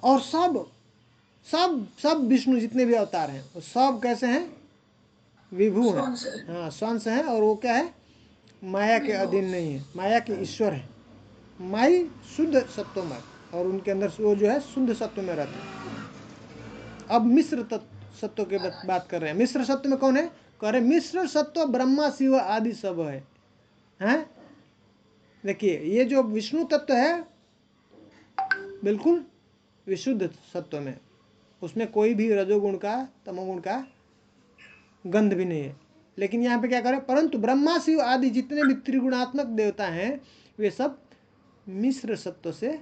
और सब सब सब विष्णु जितने भी अवतार हैं वो सब कैसे हैं, विभु हैं, हाँ स्वांश हैं। और वो क्या है, माया के अधीन नहीं है, माया के ईश्वर है, माई शुद्ध सत्वमय, और उनके अंदर वो जो है शुद्ध सत्व में रहते हैं। अब मिश्र सत्व के बात कर रहे हैं। मिश्र सत्व में कौन है, कह रहे मिश्र सत्व ब्रह्मा शिव आदि सब है, हैं? देखिए ये जो विष्णु तत्व है बिल्कुल विशुद्ध सत्व में, उसमें कोई भी रजोगुण का तमोगुण का गंध भी नहीं है। लेकिन यहाँ पे क्या करें, परंतु ब्रह्मा शिव आदि जितने भी त्रिगुणात्मक देवता हैं वे सब मिश्र सत्व से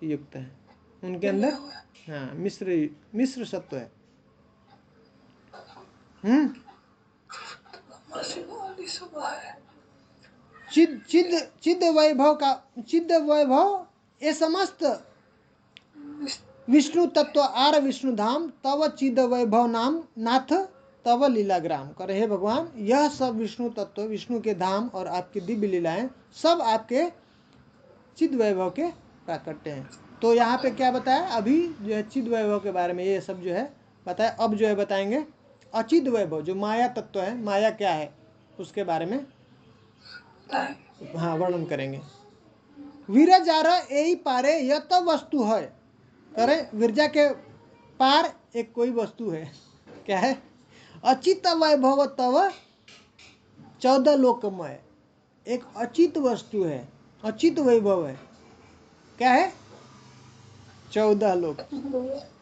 युक्त हैं, उनके अंदर हाँ मिश्र सत्व है। चिद वैभव ये समस्त विष्णु तत्व आर विष्णु धाम तव चिद वैभव नाम नाथ तव लीलाग्राम कर। हे भगवान यह सब विष्णु तत्व, विष्णु के धाम और आपकी दिव्य लीलाएं सब आपके चिद वैभव के प्राकट्य हैं। तो यहाँ पे क्या बताया, अभी जो है चिद वैभव के बारे में ये सब जो है बताया। अब जो है बताएंगे अचिद वैभव जो माया तत्व है, माया क्या है उसके बारे में हाँ वर्णन करेंगे। विरजार यही पारे यत वस्तु है, करे विरजा के पार एक कोई वस्तु है, क्या है, अचित वैभव तव 14 लोकमय, एक अचित वस्तु है, अचित वैभव है, क्या है 14 लोक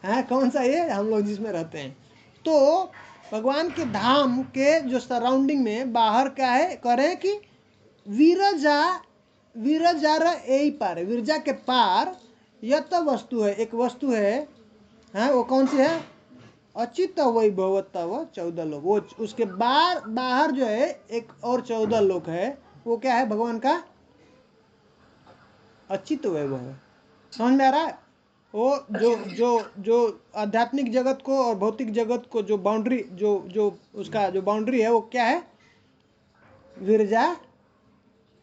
है। कौन सा ये, हम लोग जिसमें रहते हैं। तो भगवान के धाम के जो सराउंडिंग में बाहर क्या है, करे कि विरजार यही पार, विरजा के पार यत वस्तु है, एक वस्तु है, वो कौन सी है, अचित वैभव तव 14 लोक। वो उसके बाहर जो है एक और 14 लोक है, वो क्या है, भगवान का अचित वैभव है। समझ में आ रहा है। वो जो आध्यात्मिक जगत को और भौतिक जगत को जो बाउंड्री जो उसका जो बाउंड्री है वो क्या है, विरजा,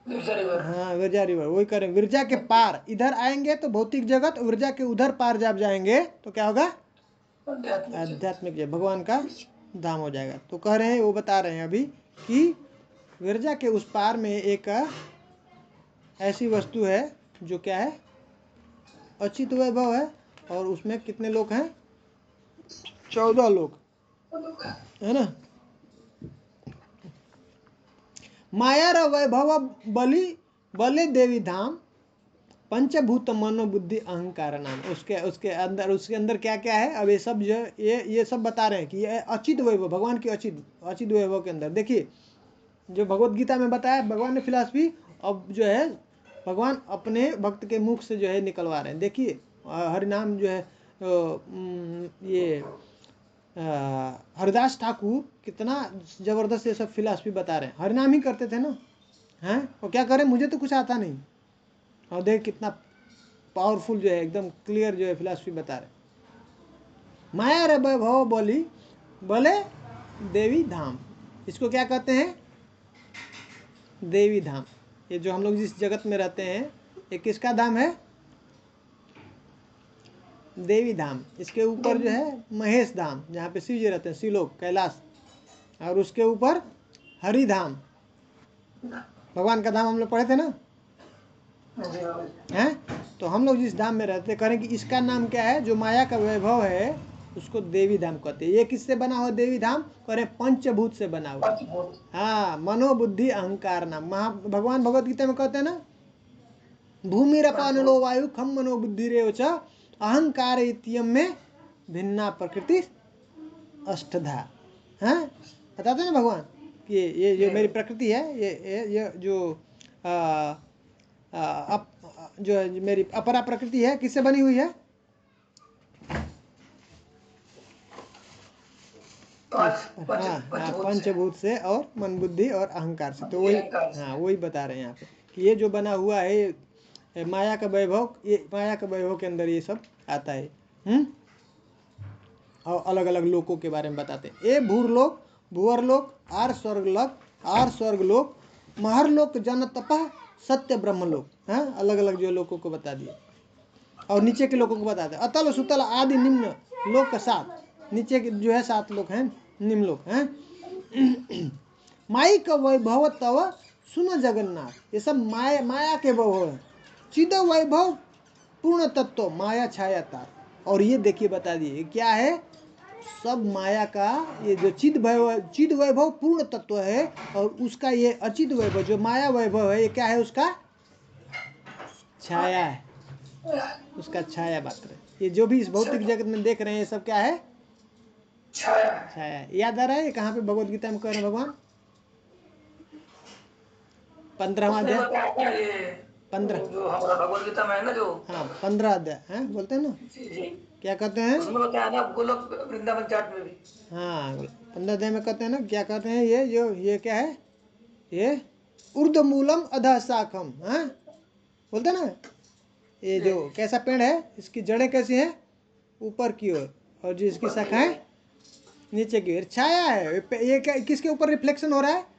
हाँ विरजा रिवर, वही करें। विरजा के पार इधर आएंगे तो भौतिक जगत, विरजा के उधर पार जब जाएंगे तो क्या होगा, आध्यात्मिक जगत, भगवान का धाम हो जाएगा। तो कह रहे हैं, वो बता रहे हैं अभी कि विरजा के उस पार में एक ऐसी वस्तु है जो क्या है, अचित वैभव है, और उसमें कितने लोग हैं, 14 लोग। है ना। माया र वैभव बलि बले देवी धाम पंचभूत मनोबुद्धि अहंकार नाम। उसके अंदर क्या क्या है। अब ये सब जो ये सब बता रहे हैं कि ये अचित वैभव, भगवान की अचित वैभव के अंदर देखिए जो भगवत गीता में बताया भगवान ने फिलॉसफी, अब जो है भगवान अपने भक्त के मुख से जो है निकलवा रहे हैं। देखिए हरिनाम जो है ये हरिदास ठाकुर कितना जबरदस्त ये सब फिलॉसफी बता रहे हैं। हरिनाम ही करते थे ना, हैं, और क्या करें, मुझे तो कुछ आता नहीं, और देख कितना पावरफुल जो है एकदम क्लियर जो है फिलॉसफी बता रहे। माया रे वैभव बोली बोले देवी धाम, इसको क्या कहते हैं, देवी धाम। ये जो हम लोग जिस जगत में रहते हैं ये किसका धाम है, देवी धाम। इसके ऊपर जो है महेश धाम जहाँ पे शिव जी रहते हैं, शिवलोक कैलाश, और उसके ऊपर हरि धाम, भगवान का धाम हम लोग पढ़े थे ना, हैं। तो हम लोग जिस धाम में रहते करें कि इसका नाम क्या है, जो माया का वैभव है उसको देवी धाम कहते हैं। ये किससे बना हुआ देवी धाम, करें पंचभूत से बना हुआ। हाँ, मनोबुद्धि अहंकार नाम। भगवान भगवत गीता में कहते हैं ना, भूमिरपानलो वायु खम मनोबुद्धि रेव च अहंकार इत्यम में भिन्ना प्रकृति अष्टधा। हाँ, बताते हैं ना भगवान कि ये जो मेरी प्रकृति है, ये जो जो मेरी अपरा प्रकृति है किससे बनी हुई है, पंचभूत से और मन बुद्धि और अहंकार से। तो वही वही बता रहे हैं यहाँ पे कि ये जो बना हुआ है माया का वैभव, ये माया का वैभव के अंदर ये सब आता है। और अलग अलग लोकों के बारे में बताते हैं। ए भूरलोक, भूअरलोक, आर स्वर्गलोक, महरलोक, जन तपह, सत्य ब्रह्मलोक। हाँ, अलग अलग जो लोकों को बता दिए। और नीचे के लोगों को बताते हैं अतल सुतल आदि निम्न लोक 7। नीचे के जो है 7 लोक हैं, निम्न लोक हैं। माई का वैभव तव सुन जगन्नाथ। ये सब माया के वैभव है। चिद वैभव पूर्ण तत्व माया छाया तार। और ये देखिए बता दिए क्या है, सब माया का ये जो चिद वैभव पूर्ण तत्व है, और उसका ये अचित वैभव जो माया वैभव है, ये क्या है, उसका छाया है, उसका छाया मात्र। ये जो भी इस भौतिक जगत में देख रहे हैं ये सब क्या है, छाया। याद आ रहा है कहाँ पे भगवत गीता में कह रहे हैं भगवान, 15वां अध्याय, 15 जो हमारा भगवत गीता में है ना, जो 15 अध्याय है, बोलते हैं ना, क्या कहते हैं, उसमें बताया ना गोलोक वृंदावन चार्ट में भी। 15 अध्याय में कहते हैं ना, क्या कहते हैं, ये क्या है, ये ऊर्ध्वमूलम अधः शाखम, बोलते हैं ना, ये जो कैसा पेड़ है, इसकी जड़ें कैसी हैं, ऊपर की ओर, और जो इसकी शाखाएं नीचे की ओर। छाया है ये किसके ऊपर रिफ्लेक्शन हो रहा है,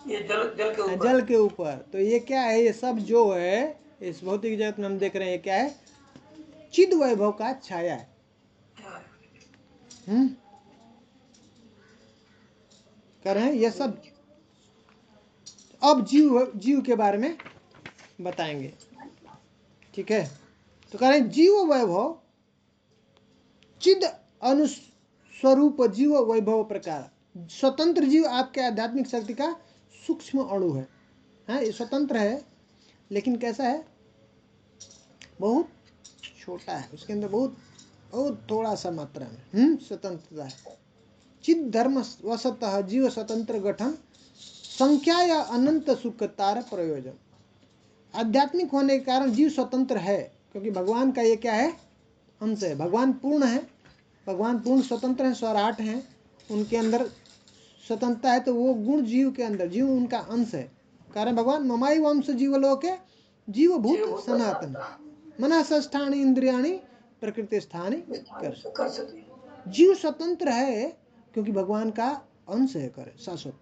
ये जल के ऊपर, जल के ऊपर। तो ये क्या है, ये सब जो है इस भौतिक जगत में हम देख रहे हैं, ये क्या है, चिद वैभव का छाया है। कर रहे हैं ये सब। अब जीव के बारे में बताएंगे, ठीक है। तो कह रहे हैं जीव वैभव चिद अनुस्वरूप जीव वैभव प्रकार। स्वतंत्र जीव आपके आध्यात्मिक शक्ति का सूक्ष्म अणु है। ये स्वतंत्र है, लेकिन कैसा है, बहुत छोटा है, उसके अंदर बहुत थोड़ा सा मात्रा में स्वतंत्रता है। चिद धर्म वसतः जीव स्वतंत्र गठन संख्या या अनंत सुख तार प्रयोजन। आध्यात्मिक होने के कारण जीव स्वतंत्र है, क्योंकि भगवान का ये क्या है, अंश है। भगवान पूर्ण है, भगवान पूर्ण स्वतंत्र है, स्वराट हैं, उनके अंदर स्वतंत्रता है। तो वो गुण जीव के अंदर, जीव उनका अंश है। कारण भगवान ममाई वंश जीवलोके जीवभूत सनातन मनसस्थानी इंद्रियाणी प्रकृति स्थानी कर। जीव स्वतंत्र है क्योंकि भगवान का अंश है, करे शाश्वत,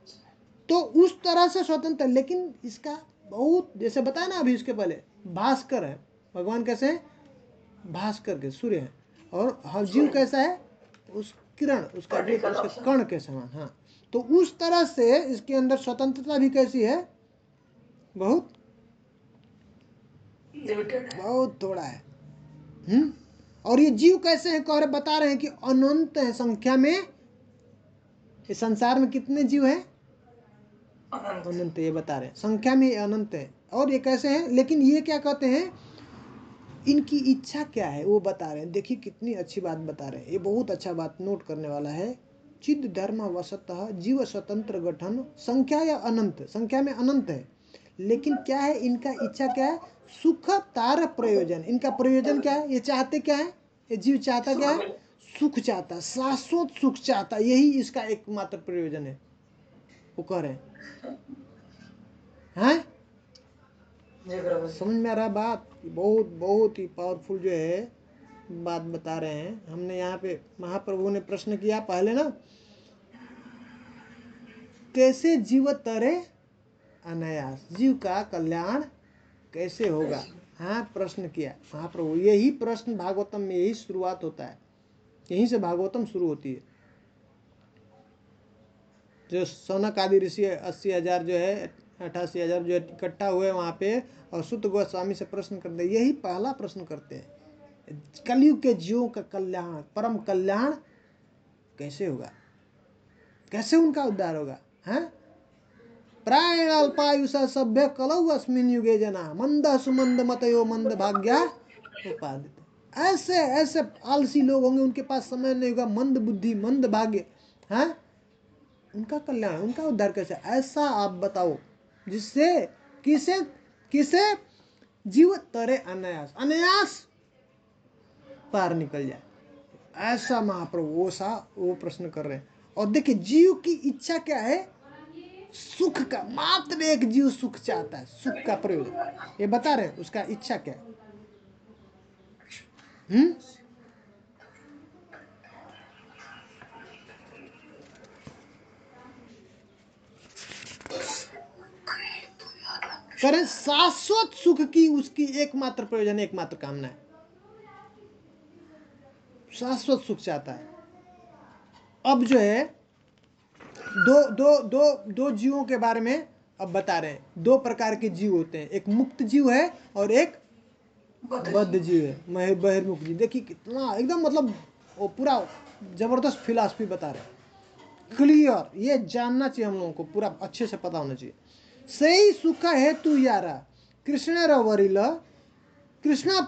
तो उस तरह से स्वतंत्र है। लेकिन इसका बहुत, जैसे बताया ना अभी इसके पहले, भास्कर है भगवान, कैसे है, भास्कर के सूर्य है, और हर जीव कैसा है, उस किरण, उसका उसके कण के समान। तो उस तरह से इसके अंदर स्वतंत्रता भी कैसी है, बहुत थोड़ा है। और ये जीव कैसे हैं, कह रहे, बता रहे हैं कि अनंत है संख्या में, इस संसार में कितने जीव हैं? अनंत। अनंत, ये बता रहे हैं, संख्या में ये अनंत है। और ये कैसे हैं? लेकिन ये क्या कहते हैं, इनकी इच्छा क्या है वो बता रहे हैं। देखिए कितनी अच्छी बात बता रहे हैं, ये बहुत अच्छा बात नोट करने वाला है। चिद धर्म वसतः जीव स्वतंत्र गठन, संख्या या अनंत, संख्या में अनंत है, लेकिन क्या है इनका इच्छा क्या है? सुख तार प्रयोजन। इनका प्रयोजन क्या है? ये चाहते क्या है? ये जीव चाहता क्या है? सुख चाहता, शाश्वत सुख चाहता, यही इसका एकमात्र प्रयोजन है। वो कह रहे हैं, जय प्रभु। समझ में आ रहा बात? बहुत बहुत ही पावरफुल जो है बात बता रहे हैं। हमने यहाँ पे महाप्रभु ने प्रश्न किया पहले ना, कैसे जीव तरे अनायास, जीव का कल्याण कैसे होगा? हाँ, प्रश्न किया महाप्रभु। यही प्रश्न भागवतम में, यही शुरुआत होता है, यहीं से भागवतम शुरू होती है। जो सौनक आदि ऋषि 80,000 जो है, 88,000 जो इकट्ठा हुए वहाँ पे, और सुत गोस्वामी से प्रश्न करते हैं, यही पहला प्रश्न करते हैं, कलयुग के जीवों का कल्याण, परम कल्याण कैसे होगा, कैसे उनका उद्धार होगा? हैं? प्रायण अल्पायुष सभ्य कलौ अस्मिन युगे जना मंद सुमंद मतयो मंद भाग्या उपादित। ऐसे ऐसे आलसी लोग होंगे, उनके पास समय नहीं होगा, मंद बुद्धि मंद भाग्य, हैं? उनका कल्याण, उनका उद्धार कैसे? ऐसा आप बताओ जिससे किसे किसे जीव तरे अनायास, अनायास पार निकल जाए, ऐसा महाप्रभु वो प्रश्न कर रहे हैं। और देखिए जीव की इच्छा क्या है? सुख का, मात्र एक जीव सुख चाहता है, सुख का प्रयोजन ये बता रहे हैं, उसका इच्छा क्या है? करें शाश्वत सुख की उसकी एकमात्र प्रयोजन, एकमात्र कामना है, शाश्वत सुख चाहता है। अब जो है दो जीवों के बारे में अब बता रहे हैं। दो प्रकार के जीव होते हैं, एक मुक्त जीव है और एक बद्ध जीव है, बहिर्मुख जीव। देखिए कितना एकदम मतलब वो पूरा जबरदस्त फिलॉसफी बता रहे हैं, क्लियर, ये जानना चाहिए हम लोगों को, पूरा अच्छे से पता होना चाहिए। सही सुख हेतु यारा कृष्ण रवरिल कृष्णा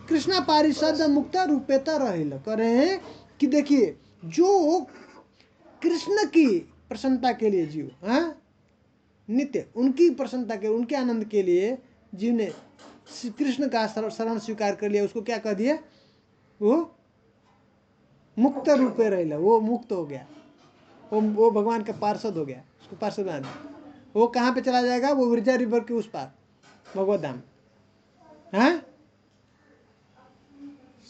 कृष्णा पारिषद मुक्त रूपेता रहिल। कह रहे हैं कि देखिए जो कृष्ण की प्रसन्नता के लिए जीव, हाँ, नित्य उनकी प्रसन्नता के, उनके आनंद के लिए जीव ने कृष्ण का शरण स्वीकार कर लिया, उसको क्या कह दिया? वो मुक्त रूपे रहिल, वो मुक्त हो गया, वो भगवान का पार्षद हो गया, उसको पार्षद बना दिया। वो कहाँ पे चला जाएगा? वो विरजा रिवर के उस पार, भगवत धाम। हाँ,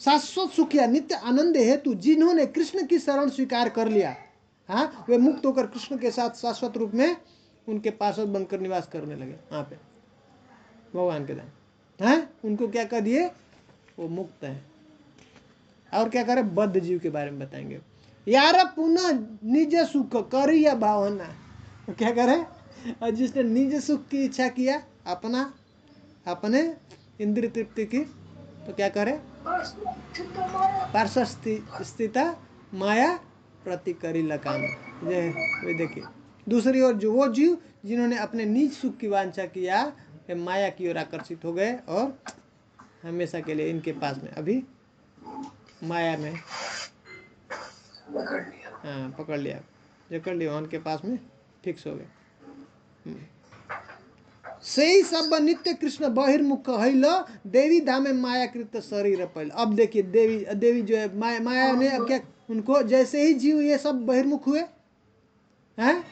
शाश्वत सुख या नित्य आनंद हेतु जिन्होंने कृष्ण की शरण स्वीकार कर लिया, हाँ, वे मुक्त होकर कृष्ण के साथ शाश्वत रूप में उनके पार्षद बनकर निवास करने लगे वहाँ पे भगवान के धाम। हाँ, उनको क्या कह दिए? वो मुक्त है। और क्या करें? बद्ध जीव के बारे में बताएंगे। यार पुनः निज सुख करी या भावना, क्या करें? और जिसने निज सुख की इच्छा किया, अपने इंद्रिय तृप्ति की, तो क्या करे? पार्श्व स्थित माया प्रति करी लकाम। वे देखिए दूसरी ओर जो वो जीव जिन्होंने अपने निज सुख की वांछा किया, वे माया की ओर आकर्षित हो गए और हमेशा के लिए इनके पास में अभी माया में पकड़ लिया, जकड़ लिया, उनके पास में फिक्स हो गए। सही सब नित्य कृष्ण बहिर्मुख हैल देवी धामे मायाकृत शरीर पैल। अब देखिए देवी जो है माया ने अब क्या, उनको जैसे ही जीव ये सब बहिर्मुख हुए हैं,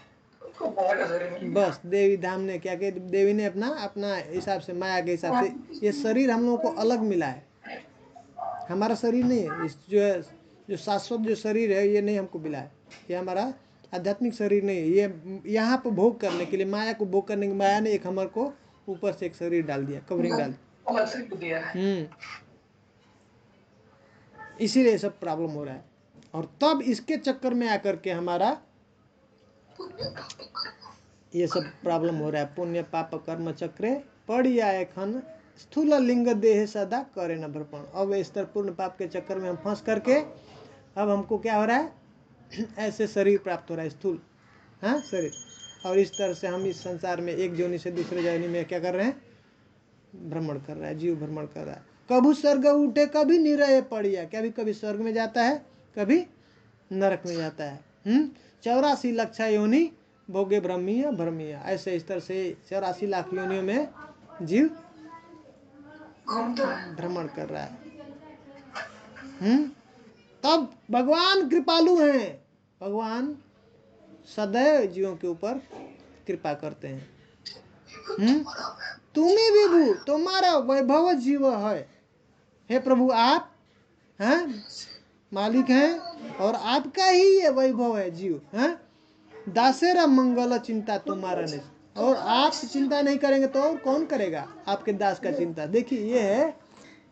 बस देवी धाम ने क्या किया? देवी ने अपना हिसाब से, माया के हिसाब से ये शरीर हम लोगों को अलग मिला है, हमारा शरीर नहीं है। इस जो शाश्वत जो शरीर है ये नहीं हमको मिला है, ये हमारा आध्यात्मिक शरीर नहीं है। ये यहाँ पर भोग करने के लिए, माया को भोग करने के, माया ने एक हमारे को ऊपर से एक शरीर डाल दिया, कवरिंग डाल दिया। इसीलिए सब प्रॉब्लम हो रहा है। और तब इसके चक्कर में आकर के हमारा ये सब प्रॉब्लम हो रहा है। पुण्य पाप कर्म चक्रे पड़ी आए खन स्थूल लिंग देह सदा करे न भरपण। अब इस तरह पूर्ण पाप के चक्कर में हम फंस करके अब हमको क्या हो रहा है? ऐसे शरीर प्राप्त हो रहा है, स्थूल हाँ शरीर। और इस तरह से हम इस संसार में एक योनि से दूसरे योनि में क्या कर रहे हैं, भ्रमण कर रहा है, जीव भ्रमण कर रहा है। कभी स्वर्ग उठे कभी निरय पड़िया, कभी स्वर्ग में जाता है कभी नरक में जाता है। 84 लक्ष योनि भोगे ब्रह्मीय ब्रह्मीय, ऐसे इस तरह से 84 लाख योनियों में जीव भ्रमण कर रहा है। तब भगवान कृपालु हैं, भगवान सदैव जीवों के ऊपर कृपा करते हैं। तुम्हें विभु तुम्हारा वैभव जीव है, हे प्रभु आप हैं मालिक हैं और आपका ही ये वैभव है जीव हैं। दासेरा मंगल चिंता तुम्हारा नहीं, और आप चिंता नहीं करेंगे तो और कौन करेगा आपके दास का चिंता। देखिए ये है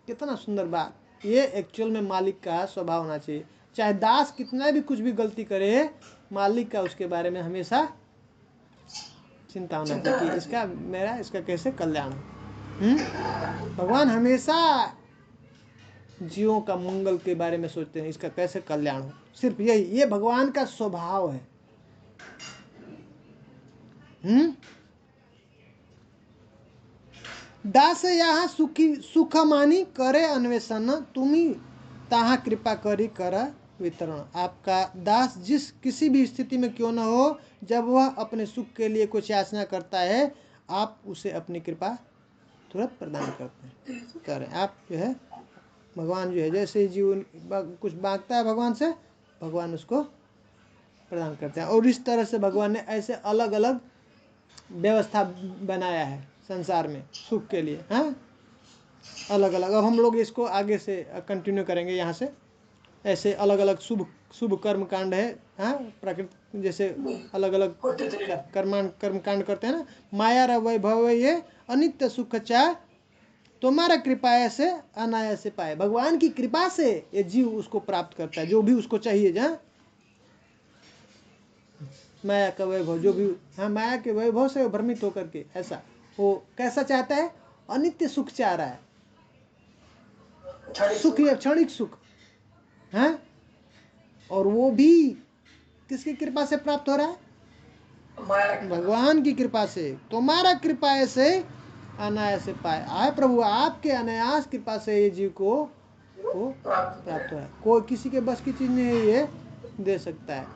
कितना सुंदर बात, ये एक्चुअल में मालिक का स्वभाव होना चाहिए। चाहे दास कितना भी कुछ भी गलती करे, मालिक का उसके बारे में हमेशा चिंता होना चाहिए कि इसका कैसे कल्याण हो। भगवान हमेशा जीवों का मंगल के बारे में सोचते हैं, इसका कैसे कल्याण हो। सिर्फ यही, ये भगवान का स्वभाव है। दास यहाँ सुख मानी करे अन्वेषण, तुम्ही ताहा कृपा करी कर वितरण। आपका दास जिस किसी भी स्थिति में क्यों न हो, जब वह अपने सुख के लिए कुछ याचना करता है, आप उसे अपनी कृपा तुरंत प्रदान करते हैं करें। आप जो है भगवान जो है, जैसे जीव कुछ मांगता है भगवान से, भगवान उसको प्रदान करते हैं। और इस तरह से भगवान ने ऐसे अलग अलग व्यवस्था बनाया है संसार में सुख के लिए, हाँ अलग अलग। अब हम लोग इसको आगे से कंटिन्यू करेंगे यहाँ से। ऐसे अलग अलग शुभ कर्म कांड है, हाँ प्रकृति जैसे अलग अलग कर्म कांड करते हैं ना। माया र वैभव ये अनित्य सुख चाह, तुम्हारा कृपा से अनायास से पाए। भगवान की कृपा से ये जीव उसको प्राप्त करता है जो भी उसको चाहिए। जहाँ माया का वैभव जो भी, हाँ माया के वैभव से भ्रमित होकर के ऐसा वो कैसा चाहता है, अनित्य सुख चाह रहा है, सुख या क्षणिक सुख, हाँ और वो भी किसकी कृपा से प्राप्त हो रहा है, भगवान की कृपा से। तुम्हारा कृपा से अनायास से पाए। आए प्रभु आपके अनायास कृपा से ये जीव को प्राप्त हो है। कोई किसी के बस की चीज नहीं है, ये दे सकता है।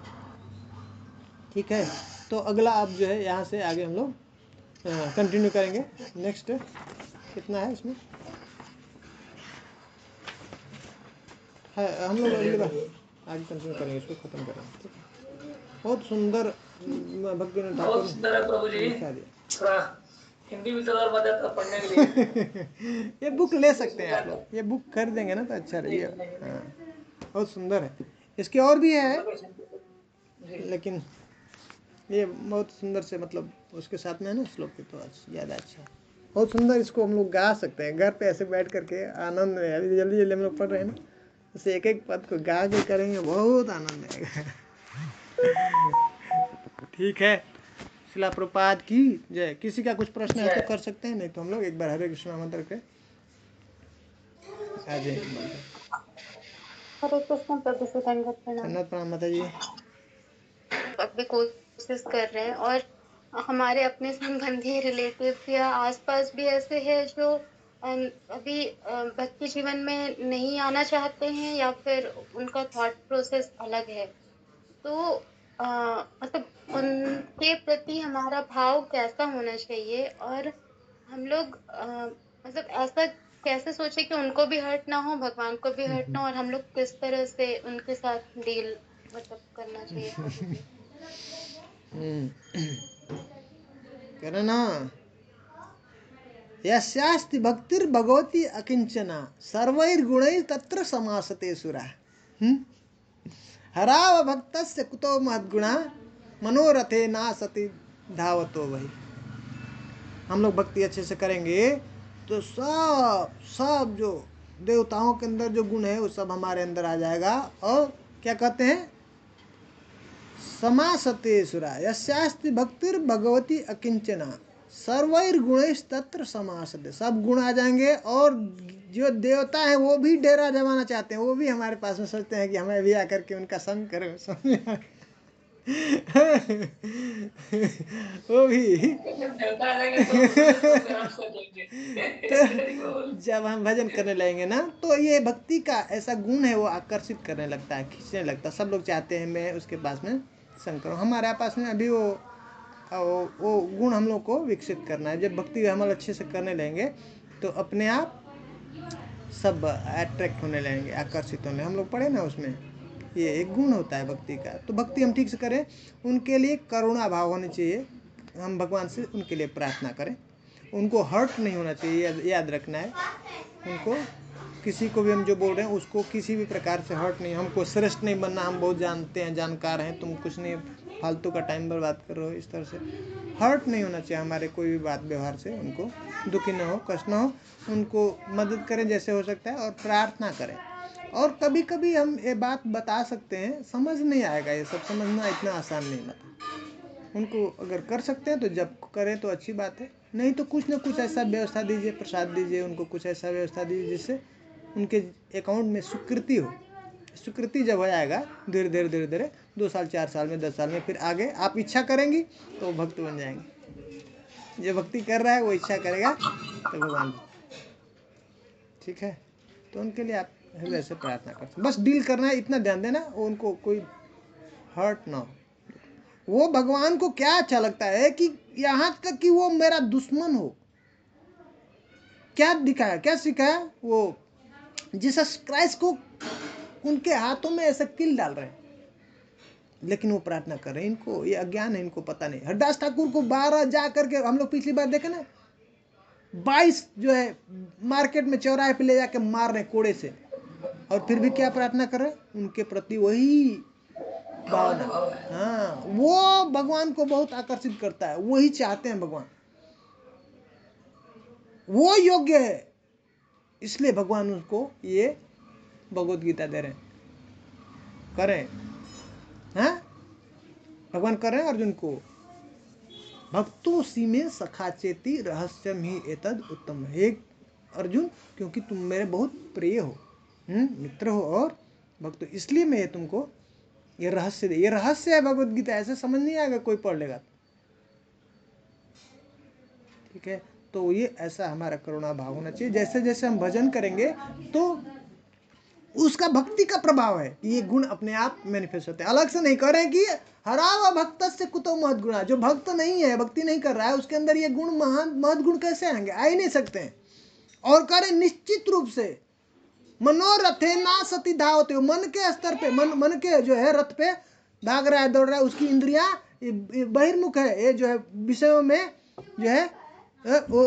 ठीक है, तो अगला अब जो है यहाँ से आगे हम लोग कंटिन्यू करेंगे। नेक्स्ट कितना है इसमें है, हम लोग अगली बार आगे कंटिन्यू करेंगे, इसको खत्म करेंगे। ठीक है, बहुत सुंदर भक्ति ने ठाकुर लिखा दिया। हिंदी में और मदद पढ़ने के लिए ये बुक ले सकते हैं आप लोग, ये बुक खरीदेंगे ना तो अच्छा रहेगा। हाँ बहुत सुंदर है, इसके और भी है लेकिन ये बहुत सुंदर से मतलब उसके साथ में है ना श्लोक के, तो ज़्यादा अच्छा बहुत सुंदर। इसको हम लोग गा सकते हैं घर पे ऐसे बैठ करके आनंद में। अभी जल्दी जल्दी हम लोग पढ़ रहे हैं ना, उसे एक एक पद को गा के करेंगे, बहुत आनंद आएगा। ठीक है, शिला प्रपात की जय। किसी का कुछ प्रश्न है तो कर सकते हैं, नहीं तो हम लोग एक बार हरे कृष्ण मंत्र के आ जाए। हरे कृष्ण प्रभु से दंडवत प्रणाम माता जी। अभी कोशिश कर रहे हैं, और हमारे अपने संबंधी रिलेटिव या आसपास भी ऐसे हैं जो अभी भक्ति जीवन में नहीं आना चाहते हैं, या फिर उनका थॉट प्रोसेस अलग है। तो मतलब उनके प्रति हमारा भाव कैसा होना चाहिए, और हम लोग मतलब ऐसा कैसे सोचे कि उनको भी हर्ट ना हो, भगवान को भी हर्ट ना हो, और हम लोग किस तरह से उनके साथ डील मतलब करना चाहिए। करो ना। यस्यास्ति भक्तिर्भगवती अकिंचना, सर्वैर्गुणैः तत्र समासते सुरा। हराव भक्तस्य कुतो महद्गुणा, मनोरथे ना सती धावतो वही। हम लोग भक्ति अच्छे से करेंगे तो सब जो देवताओं के अंदर जो गुण है वो सब हमारे अंदर आ जाएगा। और क्या कहते हैं, समासते सुरा। यस्यास्ति भक्तिर्भगवती अकिंचना, सर्वैर्गुणैस्तत्र समासते। सब गुण आ जाएंगे और जो देवता है वो भी डेरा जमाना चाहते हैं, वो भी हमारे पास में सोचते हैं कि हमें भी आकर के उनका संग करें, समझ वो भी जब देवता आ जाएंगे तो फिर हम सोचेंगे। तो जब हम भजन करने लगेंगे ना, तो ये भक्ति का ऐसा गुण है, वो आकर्षित करने लगता है, खींचने लगता है। सब लोग चाहते हैं मैं उसके पास में संग करूं। हमारे पास में अभी वो गुण हम लोग को विकसित करना है। जब भक्ति हम अच्छे से करने लगेंगे तो अपने आप सब अट्रैक्ट होने लगेंगे, आकर्षित होने। हम लोग पढ़े ना उसमें, ये एक गुण होता है भक्ति का। तो भक्ति हम ठीक से करें, उनके लिए करुणा भाव होनी चाहिए। हम भगवान से उनके लिए प्रार्थना करें, उनको हर्ट नहीं होना चाहिए, याद रखना है। उनको किसी को भी हम जो बोल रहे हैं उसको किसी भी प्रकार से हर्ट नहीं। हमको श्रेष्ठ नहीं बनना, हम बहुत जानते हैं, जानकार हैं, तुम कुछ नहीं, फालतू का टाइम बर्बाद कर रहे हो, इस तरह से हर्ट नहीं होना चाहिए हमारे कोई भी बात व्यवहार से। उनको दुखी ना हो, कष्ट ना हो, उनको मदद करें जैसे हो सकता है, और प्रार्थना करें। और कभी कभी हम ये बात बता सकते हैं, समझ नहीं आएगा, ये सब समझना इतना आसान नहीं होता। उनको अगर कर सकते हैं तो जब करें तो अच्छी बात है, नहीं तो कुछ ना कुछ ऐसा व्यवस्था दीजिए, प्रसाद दीजिए उनको, कुछ ऐसा व्यवस्था दीजिए जिससे उनके अकाउंट में स्वीकृति हो। स्वीकृति जब हो जाएगा धीरे धीरे धीरे धीरे 2 साल 4 साल में 10 साल में, फिर आगे आप इच्छा करेंगी तो वो भक्त बन जाएंगे। जो भक्ति कर रहा है वो इच्छा करेगा तो भगवान, ठीक है। तो उनके लिए आप हृदय से प्रार्थना करते, बस डील करना है, इतना ध्यान देना उनको कोई हर्ट ना हो। वो भगवान को क्या अच्छा लगता है कि यहाँ तक कि वो मेरा दुश्मन हो। क्या दिखाया, क्या सिखाया? वो जीसस क्राइस्ट को उनके हाथों में ऐसा किल डाल रहे हैं, लेकिन वो प्रार्थना कर रहे हैं। इनको ये अज्ञान है, इनको पता नहीं। हरदास ठाकुर को 12 जा करके, हम लोग पिछली बार देखे ना, 22 जो है मार्केट में चौराहे पे ले जाके मार रहे कोड़े से, और फिर भी क्या प्रार्थना कर रहे हैं? उनके प्रति वही भावना। हाँ, वो भगवान को बहुत आकर्षित करता है, वही चाहते हैं भगवान, वो योग्य है, इसलिए भगवान उसको ये भगवत गीता दे रहे हैं। करें, हाँ, भगवान कर रहे हैं अर्जुन को, भक्तों सी में सखा चेती रहस्यम ही एतद उत्तम। हे अर्जुन, क्योंकि तुम मेरे बहुत प्रिय हो, मित्र हो और भक्त, इसलिए मैं तुमको ये रहस्य दे। ये रहस्य है भगवत गीता, ऐसे समझ नहीं आएगा कोई पढ़ लेगा, ठीक है। तो ये ऐसा हमारा करुणा भाव होना चाहिए। जैसे जैसे हम भजन करेंगे तो उसका भक्ति का प्रभाव है, ये गुण अपने आप मैनिफेस्ट होते हैं। अलग से नहीं कह रहे हैं कि हरावा भक्त से कुतो महद गुणा, जो भक्त नहीं है, भक्ति नहीं कर रहा है, उसके अंदर ये गुण महान महद गुण कैसे आएंगे? आ ही नहीं सकते हैं। और कह रहे निश्चित रूप से मनोरथे ना सती धावते, मन के स्तर पे, मन के जो है रथ पे भाग रहा है, दौड़ रहा है, उसकी इंद्रियां बहिर्मुख है, ये जो है विषयों में जो है वो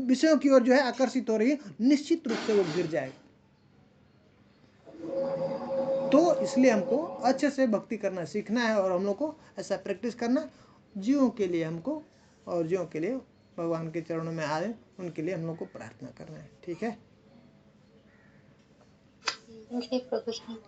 विषयों की ओर जो है आकर्षित हो रही है, निश्चित रूप से वो गिर जाएगा। तो इसलिए हमको अच्छे से भक्ति करना सीखना है, और हम लोग को ऐसा प्रैक्टिस करना जीवों के लिए हमको, और जीवों के लिए भगवान के चरणों में आए, उनके लिए हम लोग को प्रार्थना करना है, ठीक है। जी प्रभु जी।